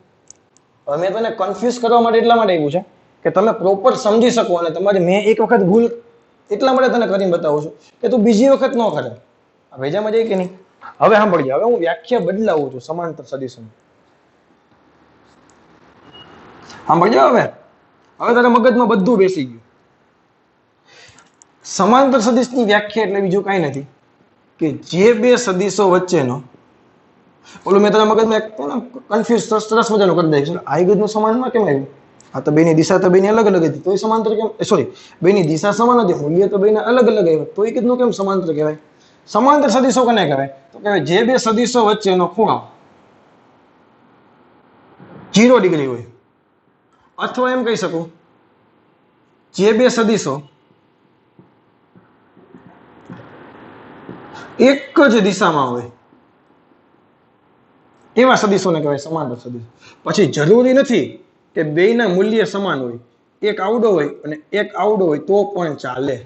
હવે મેં તને કન્ફ્યુઝ કરવા માટે એટલા માટે આપ્યું છે કે તમે પ્રોપર સમજી શકો, અને તમારે મેં એક વખત ભૂલ એટલા માટે તને કરીને બતાવું છું કે તું બીજી વખત ન કરે. ભેજામાં જાય કે નહીં? હવે સાંભળજો, હવે હું વ્યાખ્યા બદલાવું છું સમાંતર સદીશોની. સાંભળજો, હવે તારા મગજમાં બધું બેસી ગયું. સમાંતર સદીશની વ્યાખ્યા એટલે બીજું કાંઈ નથી કે જે બે સદીશો વચ્ચેનો, ઓલું મેં તારા મગજમાં એક કન્ફ્યુઝ સરસ મજાનું કરી દઈશ. આ ગજનું સમાનમાં કેમ આવ્યું? આ તો બેની દિશા તો બેની અલગ અલગ હતી, તોય સમાંતર કેમ? સોરી, બેની દિશા સમાન હતી, મૂલ્ય તો બેના અલગ અલગ આવ્યા, તોય કીધું કેમ સમાંતર કહેવાય? સમાંતર સદીશો કોને કહેવાય? તો કહેવાય જે બે સદીશો વચ્ચેનો ખૂણો 0 ડિગ્રી હોય, અથવા એમ કહી શકું જે બે સદીશો એક જ દિશામાં હોય એવા સદીશોને કહેવાય સમાંતર સદીશ. પછી જરૂરી નથી કે બેયના મૂલ્ય સમાન હોય. એક આવડો હોય અને એક આવડો હોય તો પણ ચાલે.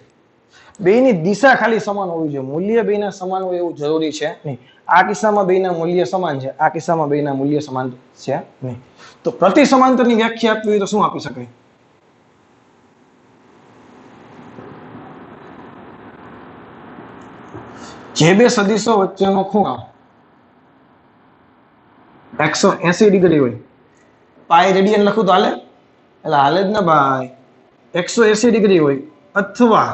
બેયની દિશા ખાલી સમાન હોવી જોઈએ. મૂલ્ય બેયના સમાન હોય એવું જરૂરી છે નહીં. આ કિસ્સામાં બેયના મૂલ્ય સમાન છે, આ કિસ્સામાં બેયના મૂલ્ય સમાન છે નહીં. તો પ્રતિ સમાંતરની વ્યાખ્યા આપવી હોય તો શું આપી શકાય? જે બે સદીશો વચ્ચેનો ખૂણો 180 ડિગ્રી હોય, પાઈ રેડિયન લખું તો હાલે? એટલે હાલે જ ને ભાઈ. 180 ડિગ્રી હોય અથવા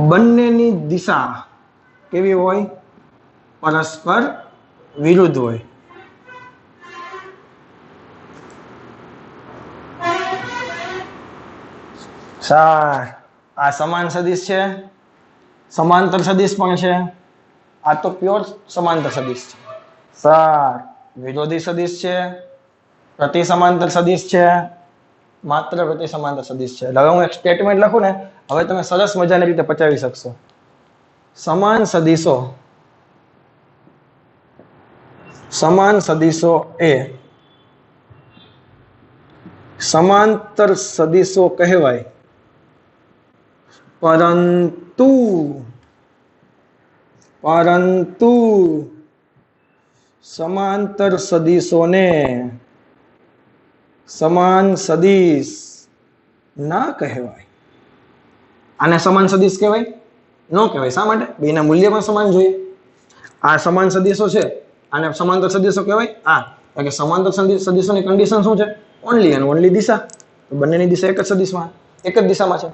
બંનેની દિશા કેવી હોય? પરસ્પર વિરુદ્ધ હોય. આ સમાન સદિશ છે, સમાંતર સદિશ પણ છે. આ તો પ્યોર સમાંતર સદિશ છે. વિરોધી સદિશ છે, પ્રતિ સમાંતર સદિશ છે, માત્ર પ્રતિ સમાંતર સદિશ છે. હવે હું એક સ્ટેટમેન્ટ લખું ને, હવે તમે સરસ મજાની રીતે પચાવી શકશો. સમાન સદિશો એ સમાંતર સદિશો કહેવાય, પરંતુ સમાંતર સદિશોને સમાન સદિશ ના કહેવાય. આને સમાન સદિશ કહેવાય? ન કહેવાય. શા માટે? બેના મૂલ્ય પણ સમાન જોઈએ. આ સમાન સદિશો છે, આને સમાંતર સદિશો કહેવાય. કારણ કે સમાંતર સદિશોની કન્ડિશન શું છે? ઓનલી એન્ડ ઓનલી દિશા. તો બંનેની દિશા એક જ દિશામાં છે.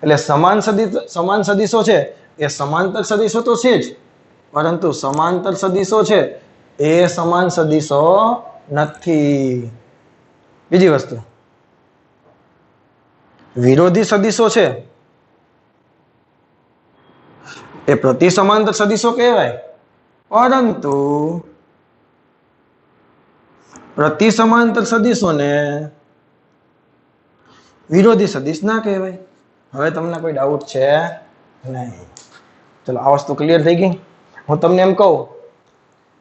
એટલે સમાન સદિશો છે એ સમાંતર સદિશો તો છે જ, પરંતુ સમાંતર સદિશો છે એ સમાન સદિશો નથી. બીજી વસ્તુ, વિરોધી સદિશો છે એ પ્રતિ સમાંતર સદિશો કહેવાય, પરંતુ પ્રતિ સમાંતર સદિશોને વિરોધી સદિશ ના કહેવાય. હવે તમને કોઈ ડાઉટ છે નહીં? ચલો, આ વસ્તુ ક્લિયર થઈ ગઈ. હું તમને એમ કહું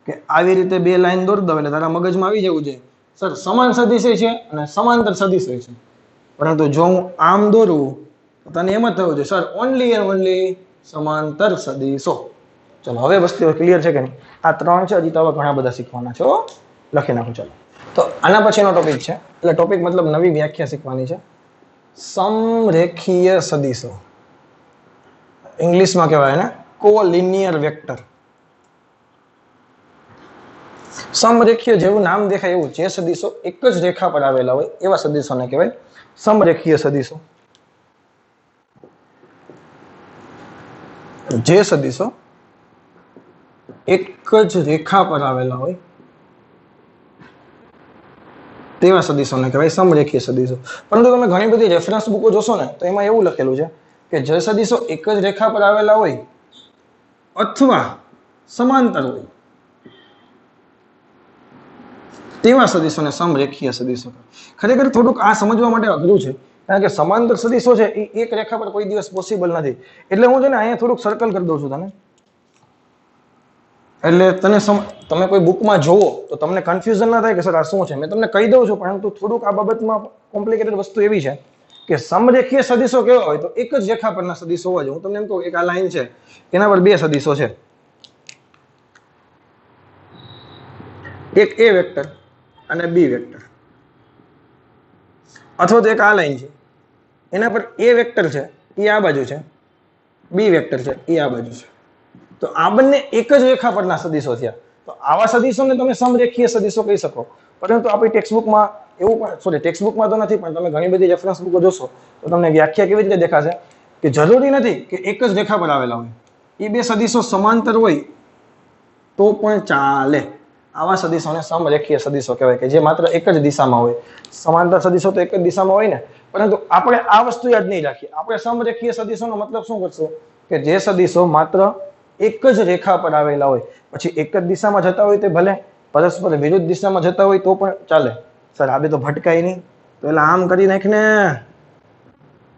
કે આવી રીતે બે લાઈન દોરી દો એટલે તારા મગજમાં આવી જવું છે, સર સમાન સદિશ છે અને સમાંતર સદિશ છે. પરંતુ જો હું આમ દોરું તો તને એમ જ થવું છે, સર ઓનલી એન્ડ ઓનલી સમાંતર સદિશો. ચલો, હવે વસ્તુ ક્લિયર છે કે નહીં? આ ત્રણ છે, હજી તો હવે ઘણા બધા શીખવાના છે. લખી નાખું. ચલો, તો આના પછીનો ટોપિક છે, એટલે ટોપિક મતલબ નવી વ્યાખ્યા શીખવાની છે. સમરેખીય સદિશો, ઇંગ્લિશમાં કહેવાય ને કોલિનિયર વેક્ટર. સમરેખીય જેવું નામ દેખાય એવું, જે સદિશો એક જ રેખા પર આવેલા હોય એવા સદિશોને કહેવાય સમરેખીય સદિશો. જે સદિશો એક જ રેખા પર આવેલા હોય તેવા સદિશોને કહેવાય સમરેખીય સદિશો. પરંતુ તમે ઘણી બધી રેફરન્સ બુકો જોશો ને તો એમાં એવું લખેલું છે કે જે સદિશો એક જ રેખા પર આવેલા હોય અથવા સમાંતર હોય તેવા સદિશોને સમરેખીય સદિશો. ખરેખર થોડુંક આ સમજવા માટે અઘરું છે, કારણ કે સમાંતર સદિશો છે એ એક રેખા પર કોઈ દિવસ પોસિબલ નથી. એટલે હું છે ને અહીંયા થોડુંક સર્કલ કરી દઉં છું તને, એટલે તમે કોઈ બુકમાં જોવો તો તમને કન્ફ્યુઝન ના થાય કે સર આ શું છે. મેં તમને કહી દઉં છું, પરંતુ થોડુંક આ બાબતમાં કોમ્પ્લિકેટેડ વસ્તુ એવી છે કે સમરેખીય સદિશો કેવા હોય તો એક જ રેખા પરના સદિશો હોવા જોઈએ. હું તમને એમ કહું, એક આ લાઈન છે એના પર બે સદિશો છે, એક એ વેક્ટર અને બી વેક્ટર. અથવા તો એક આ લાઈન છે એના પર એ વેક્ટર છે એ આ બાજુ છે, બી વેક્ટર છે એ આ બાજુ છે. તો આ બંને એક જ રેખા પરના સદિશો થયા. તો આવા સદિશોને તમે સમરેખીય સદિશો કહી શકો. પરંતુ આપણી ટેક્સ્ટબુકમાં એવું પણ, સોરી ટેક્સ્ટબુકમાં તો નથી, પણ તમે ઘણી બધી રેફરન્સ બુકો જોશો તો તમને વ્યાખ્યા કેવી રીતે દેખાશે કે જરૂરી નથી કે એક જ રેખા પર આવેલા હોય, એ બે સદિશો સમાંતર હોય તો પણ ચાલે. આવા સદિશોને સમરેખીય સદિશો કહેવાય કે જે માત્ર એક જ દિશામાં હોય. સમાંતર સદિશો તો એક જ દિશામાં હોય ને, પરંતુ આપણે આ વસ્તુ યાદ નહીં રાખીએ. આપણે સમરેખીય સદિશોનો મતલબ શું કરશું કે જે સદિશો માત્ર એક જ રેખા પર આવેલા હોય, પછી એક જ દિશામાં જતા હોય તે ભલે, પરસ્પર વિરુદ્ધ દિશામાં જતા હોય તો પણ ચાલે. સર આ બે તો ભટકાય નહીં, તો એટલે આમ કરી નાખ ને,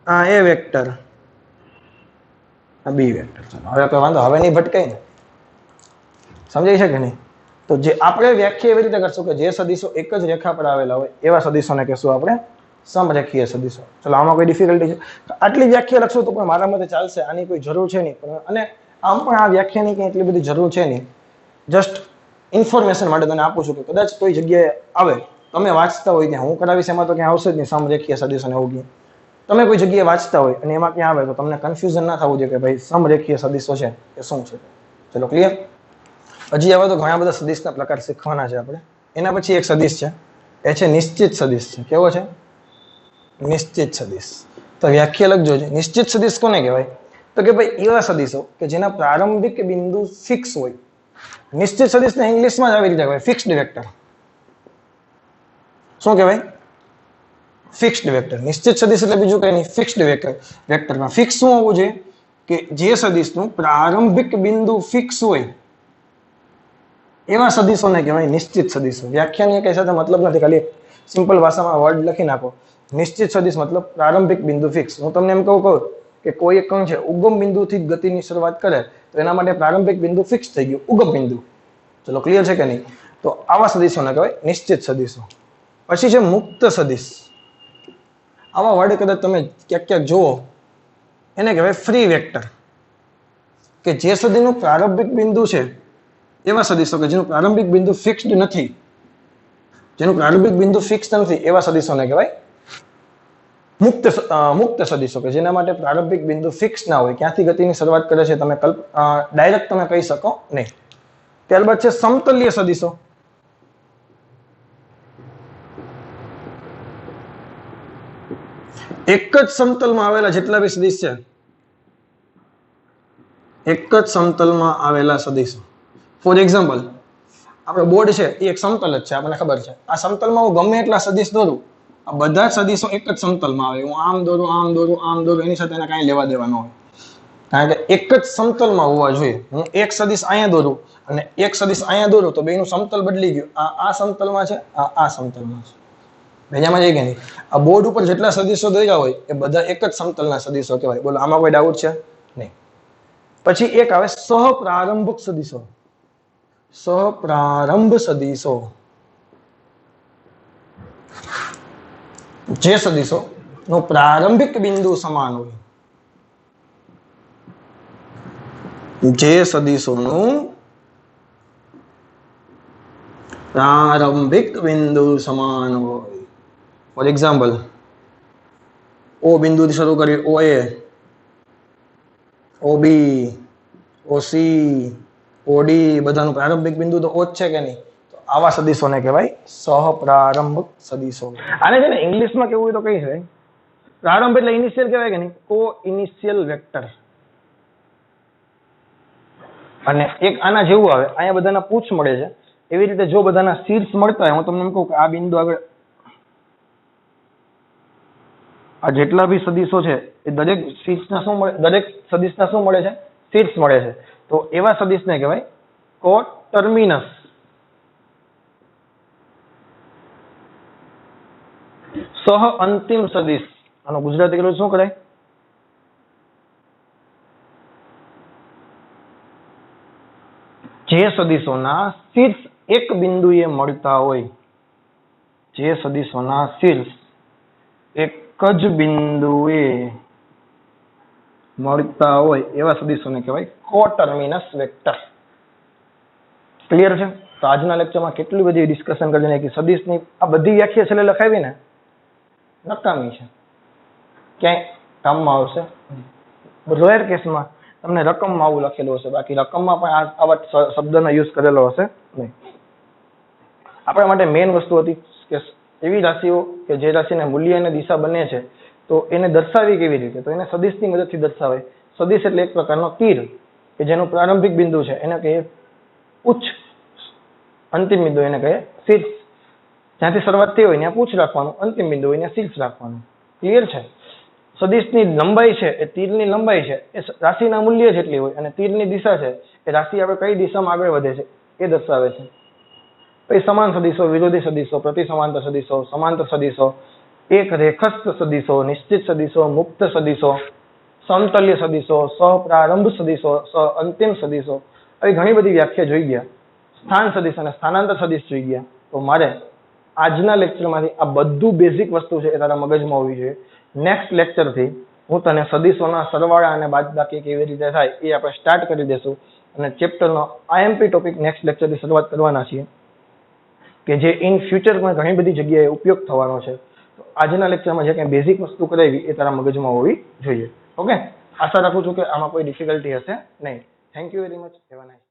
આ એ વેક્ટર, આ બી વેક્ટર. હવે કોઈ વાંધો, હવે નહીં ભટકાય ને? સમજાય છે કે નહીં? તો જે આપણે વ્યાખ્યા એવી રીતે કરશું કે જે સદિશો એક જ રેખા પર આવેલા હોય એવા સદિશોને કહેશું આપણે સમરેખીય સદિશો. ચલો, આમાં કોઈ ડિફિકલ્ટી છે? આટલી વ્યાખ્યા લખશું તો પણ મારા મતે ચાલશે, આની કોઈ જરૂર છે નહીં. અને આમ પણ આ વ્યાખ્યાની કંઈ એટલી બધી જરૂર છે નહીં. જસ્ટ ઇન્ફોર્મેશન માટે તને આપું છું કે કદાચ કોઈ જગ્યાએ આવે, તમે વાંચતા હોય ત્યાં, હું કરાવીશ એમાં તો ક્યાં આવશે જ નહીં સમરેખીય સદિશોને એવું ક્યાં. તમે કોઈ જગ્યાએ વાંચતા હોય અને એમાં ક્યાં આવે તો તમને કન્ફ્યુઝન ના થવું જોઈએ કે ભાઈ સમરેખીય સદિશો છે એ શું છે. ચલો ક્લિયર. હજી હવે તો ઘણા બધા સદિશના પ્રકાર શીખવાના છે આપણે. એના પછી એક સદિશ છે એ છે નિશ્ચિત સદિશ છે. કેવો છે? નિશ્ચિત સદિશ. તો વ્યાખ્યા લખજો છે. નિશ્ચિત સદિશ કોને કહેવાય? તો કે ભાઈ એવા સદિશો કે જેના પ્રારંભિક બિંદુ ફિક્સ હોય. નિશ્ચિત સદિશને ઇંગ્લિશમાં જ આવી રીતે કહેવાય ફિક્સ્ડ વેક્ટર. શું કહેવાય? Fixed vector. નિશ્ચિત સદિશ એટલે બીજું કઈ નહીં, ફિક્સ્ડ વેક્ટર. વેક્ટરમાં ફિક્સ શું હોવું જોઈએ કે જે સદિશનું પ્રારંભિક બિંદુ ફિક્સ હોય એવા સદિશોને કહેવાય નિશ્ચિત સદિશો. વ્યાખ્યાની કઈ સાથે મતલબ નથી, ખાલી સિમ્પલ ભાષામાં વર્ડ લખી નાખો. નિશ્ચિત સદિશ મતલબ પ્રારંભિક બિંદુ ફિક્સ. હું તમને એમ કહું કે કોઈ એક કણ છે ઉગમ બિંદુથી ગતિની શરૂઆત કરે તો એના માટે પ્રારંભિક બિંદુ ફિક્સ થઈ ગયું, ઉગમ બિંદુ. ચલો ક્લિયર છે કે નહીં? તો આવા સદિશોને કહેવાય નિશ્ચિત સદિશો. પછી છે મુક્ત સદિશ. આવા વર્ડ કદાચ તમે ક્યાંક ક્યાંક જુઓ, એને કહેવાય ફ્રી વેક્ટર. કે જે સદીનું પ્રારંભિક બિંદુ છે એવા સદિશો કે જેનું પ્રારંભિક બિંદુ ફિક્સ્ડ નથી, જેનું પ્રારંભિક બિંદુ ફિક્સ નથી એવા સદિશોને કહેવાય મુક્ત સદિશો. કે જેના માટે પ્રારંભિક બિંદુ ફિક્સ ના હોય, ક્યાંથી ગતિની શરૂઆત કરે છે તમે ડાયરેક્ટ તમે કહી શકો નહીં. ત્યારબાદ છે સમતલ્ય સદિશો. એક જ સમતલમાં આવેલા જેટલા બી સદિશ છે, એક જ સમતલમાં આવેલા સદિશો. ફોર એક્ઝામ્પલ, આપણો બોર્ડ છે એ એક સમતલ જ છે, આપણને ખબર છે. આ સમતલમાં હું ગમે એટલા સદિશ દોરું, આ બધા સદિશો એક જ સમતલમાં આવે. હું આમ દોરું, આમ દોરું, આમ દોરું, એની સાથે એને કાંઈ લેવા દેવા ન હોય. કારણ કે એક જ સમતલમાં હોવા જોઈએ. હું એક સદિશ અહીંયા દોરું અને એક સદિશ અહીંયા દોરું તો બેનું સમતલ બદલી ગયું. આ સમતલમાં છે, આ સમતલમાં છે. બીજામાં જઈ ગયા નહીં. આ બોર્ડ ઉપર જેટલા સદિશો દોર્યા હોય એ બધા એક જ સમતલના સદિશો કહેવાય. બોલો, આમાં કોઈ ડાઉટ છે? નહીં. પછી એક આવે સહપ્રારંભક સદિશો. સહપ્રારંભ સદિશો. જે સદિશો નો પ્રારંભિક બિંદુ સમાન હોય, જે સદિશોનું પ્રારંભિક બિંદુ સમાન હોય. ફોર એક્ઝામ્પલ, ઓ બિંદુથી શરૂ કરી ઓ એ, ઓ બી, ઓ સી, ઓ ડી, બધાનું પ્રારંભિક બિંદુ તો ઓ જ છે કે નહીં? તો આવા સદિશોને કહેવાય સહપ્રારંભક સદિશો. આને છે ને ઇંગ્લિશમાં કેવું હોય તો કઈ છે? પ્રારંભ એટલે ઇનિશિયલ કહેવાય કે નહીં? કો ઇનિશિયલ વેક્ટર. અને એક આના જેવું આવે, અહીંયા બધાના પૂછ મળે છે. એવી રીતે જો બધાના શીર્ષ મળતા હોય, હું તમને એમ કહું કે આ બિંદુ આગળ આ જેટલા બી સદિશો છે એ દરેક શીર્ષના શું મળે? દરેક સદિશના શું મળે છે? શીર્ષ મળે છે. તો એવા સદિશને કહેવાય કોટર્મિનસ. સહ અંતિમ સદિશ. આનો ગુજરાતી કહેલું શું કરાય? જે સદિશોના શીર્ષ એક બિંદુએ મળતા હોય, જે સદિશોના શીર્ષ એક જ બિંદુએ મળતા હોય એવા સદિશોને કહેવાય કોટર્મિનસ વેક્ટર. ક્લિયર છે? તો આજના લેક્ચરમાં કેટલી બધી ડિસ્કશન કરી નાખી. સદિશની આ બધી વ્યાખ્યા છેલ્લે લખાવી ને નકામી છે, ક્યાંય કામમાં આવશે. રેર કેસમાં તમને રકમમાં આવું લખેલું હશે, બાકી રકમમાં પણ આવા શબ્દનો યુઝ કરેલો હશે નહીં. આપણા માટે મેઇન વસ્તુ હતી કે એવી રાશિઓ કે જે રાશિને મૂલ્ય અને દિશા બને છે તો એને દર્શાવી કેવી રીતે? તો એને સદિશની મદદથી દર્શાવે. સદિશ એટલે એક પ્રકારનો તીર કે જેનું પ્રારંભિક બિંદુ છે એને કહીએ ઉચ્ચ, અંતિમ બિંદુ એને કહીએ શીર્ષ. જ્યાંથી શરૂઆત થઈ હોય ત્યાં પૂછ રાખવાનું, અંતિમ બિંદુ હોય ત્યાં શીર્ષ રાખવાનું. ક્લિયર છે? સદિશની લંબાઈ છે એ તીરની લંબાઈ છે એ રાશિના મૂલ્ય જેટલી હોય, અને તીરની દિશા છે એ રાશિ આપણે કઈ દિશામાં આગળ વધે છે એ દર્શાવે છે. પછી સમાન સદિશો, વિરોધી સદિશો, પ્રતિ સમાંતર સદિશો, સમાંતર સદિશો, એક રેખસ્થ સદિશો, નિશ્ચિત સદિશો, મુક્ત સદિશો, સમતલ્ય સદિશો, સહપ્રારંભ સદિશો, અંતિમ સદિશો, આવી ઘણી બધી વ્યાખ્યા જોઈ ગયા. સ્થાન સદિશ અને સ્થાનાંતર સદિશ જોઈ ગયા. તો મારે આજના લેક્ચરમાંથી આ બધું બેઝિક વસ્તુ છે એ તારા મગજમાં હોવી જોઈએ. નેક્સ્ટ લેક્ચરથી હું તને સદિશોના સરવાળા અને બાદબાકી કેવી રીતે થાય એ આપણે સ્ટાર્ટ કરી દેશું. અને ચેપ્ટરનો આઈએમપી ટોપિક નેક્સ્ટ લેક્ચરથી શરૂઆત કરવાના છીએ કે જે ઇન ફ્યુચરમાં ઘણી બધી જગ્યાએ ઉપયોગ થવાનો છે. તો આજના લેક્ચરમાં જે કંઈ બેઝિક વસ્તુ કરાવી એ તારા મગજમાં હોવી જોઈએ. ઓકે, આશા રાખું છું કે આમાં કોઈ ડિફિકલ્ટી હશે નહીં. Thank you very much. Have a nice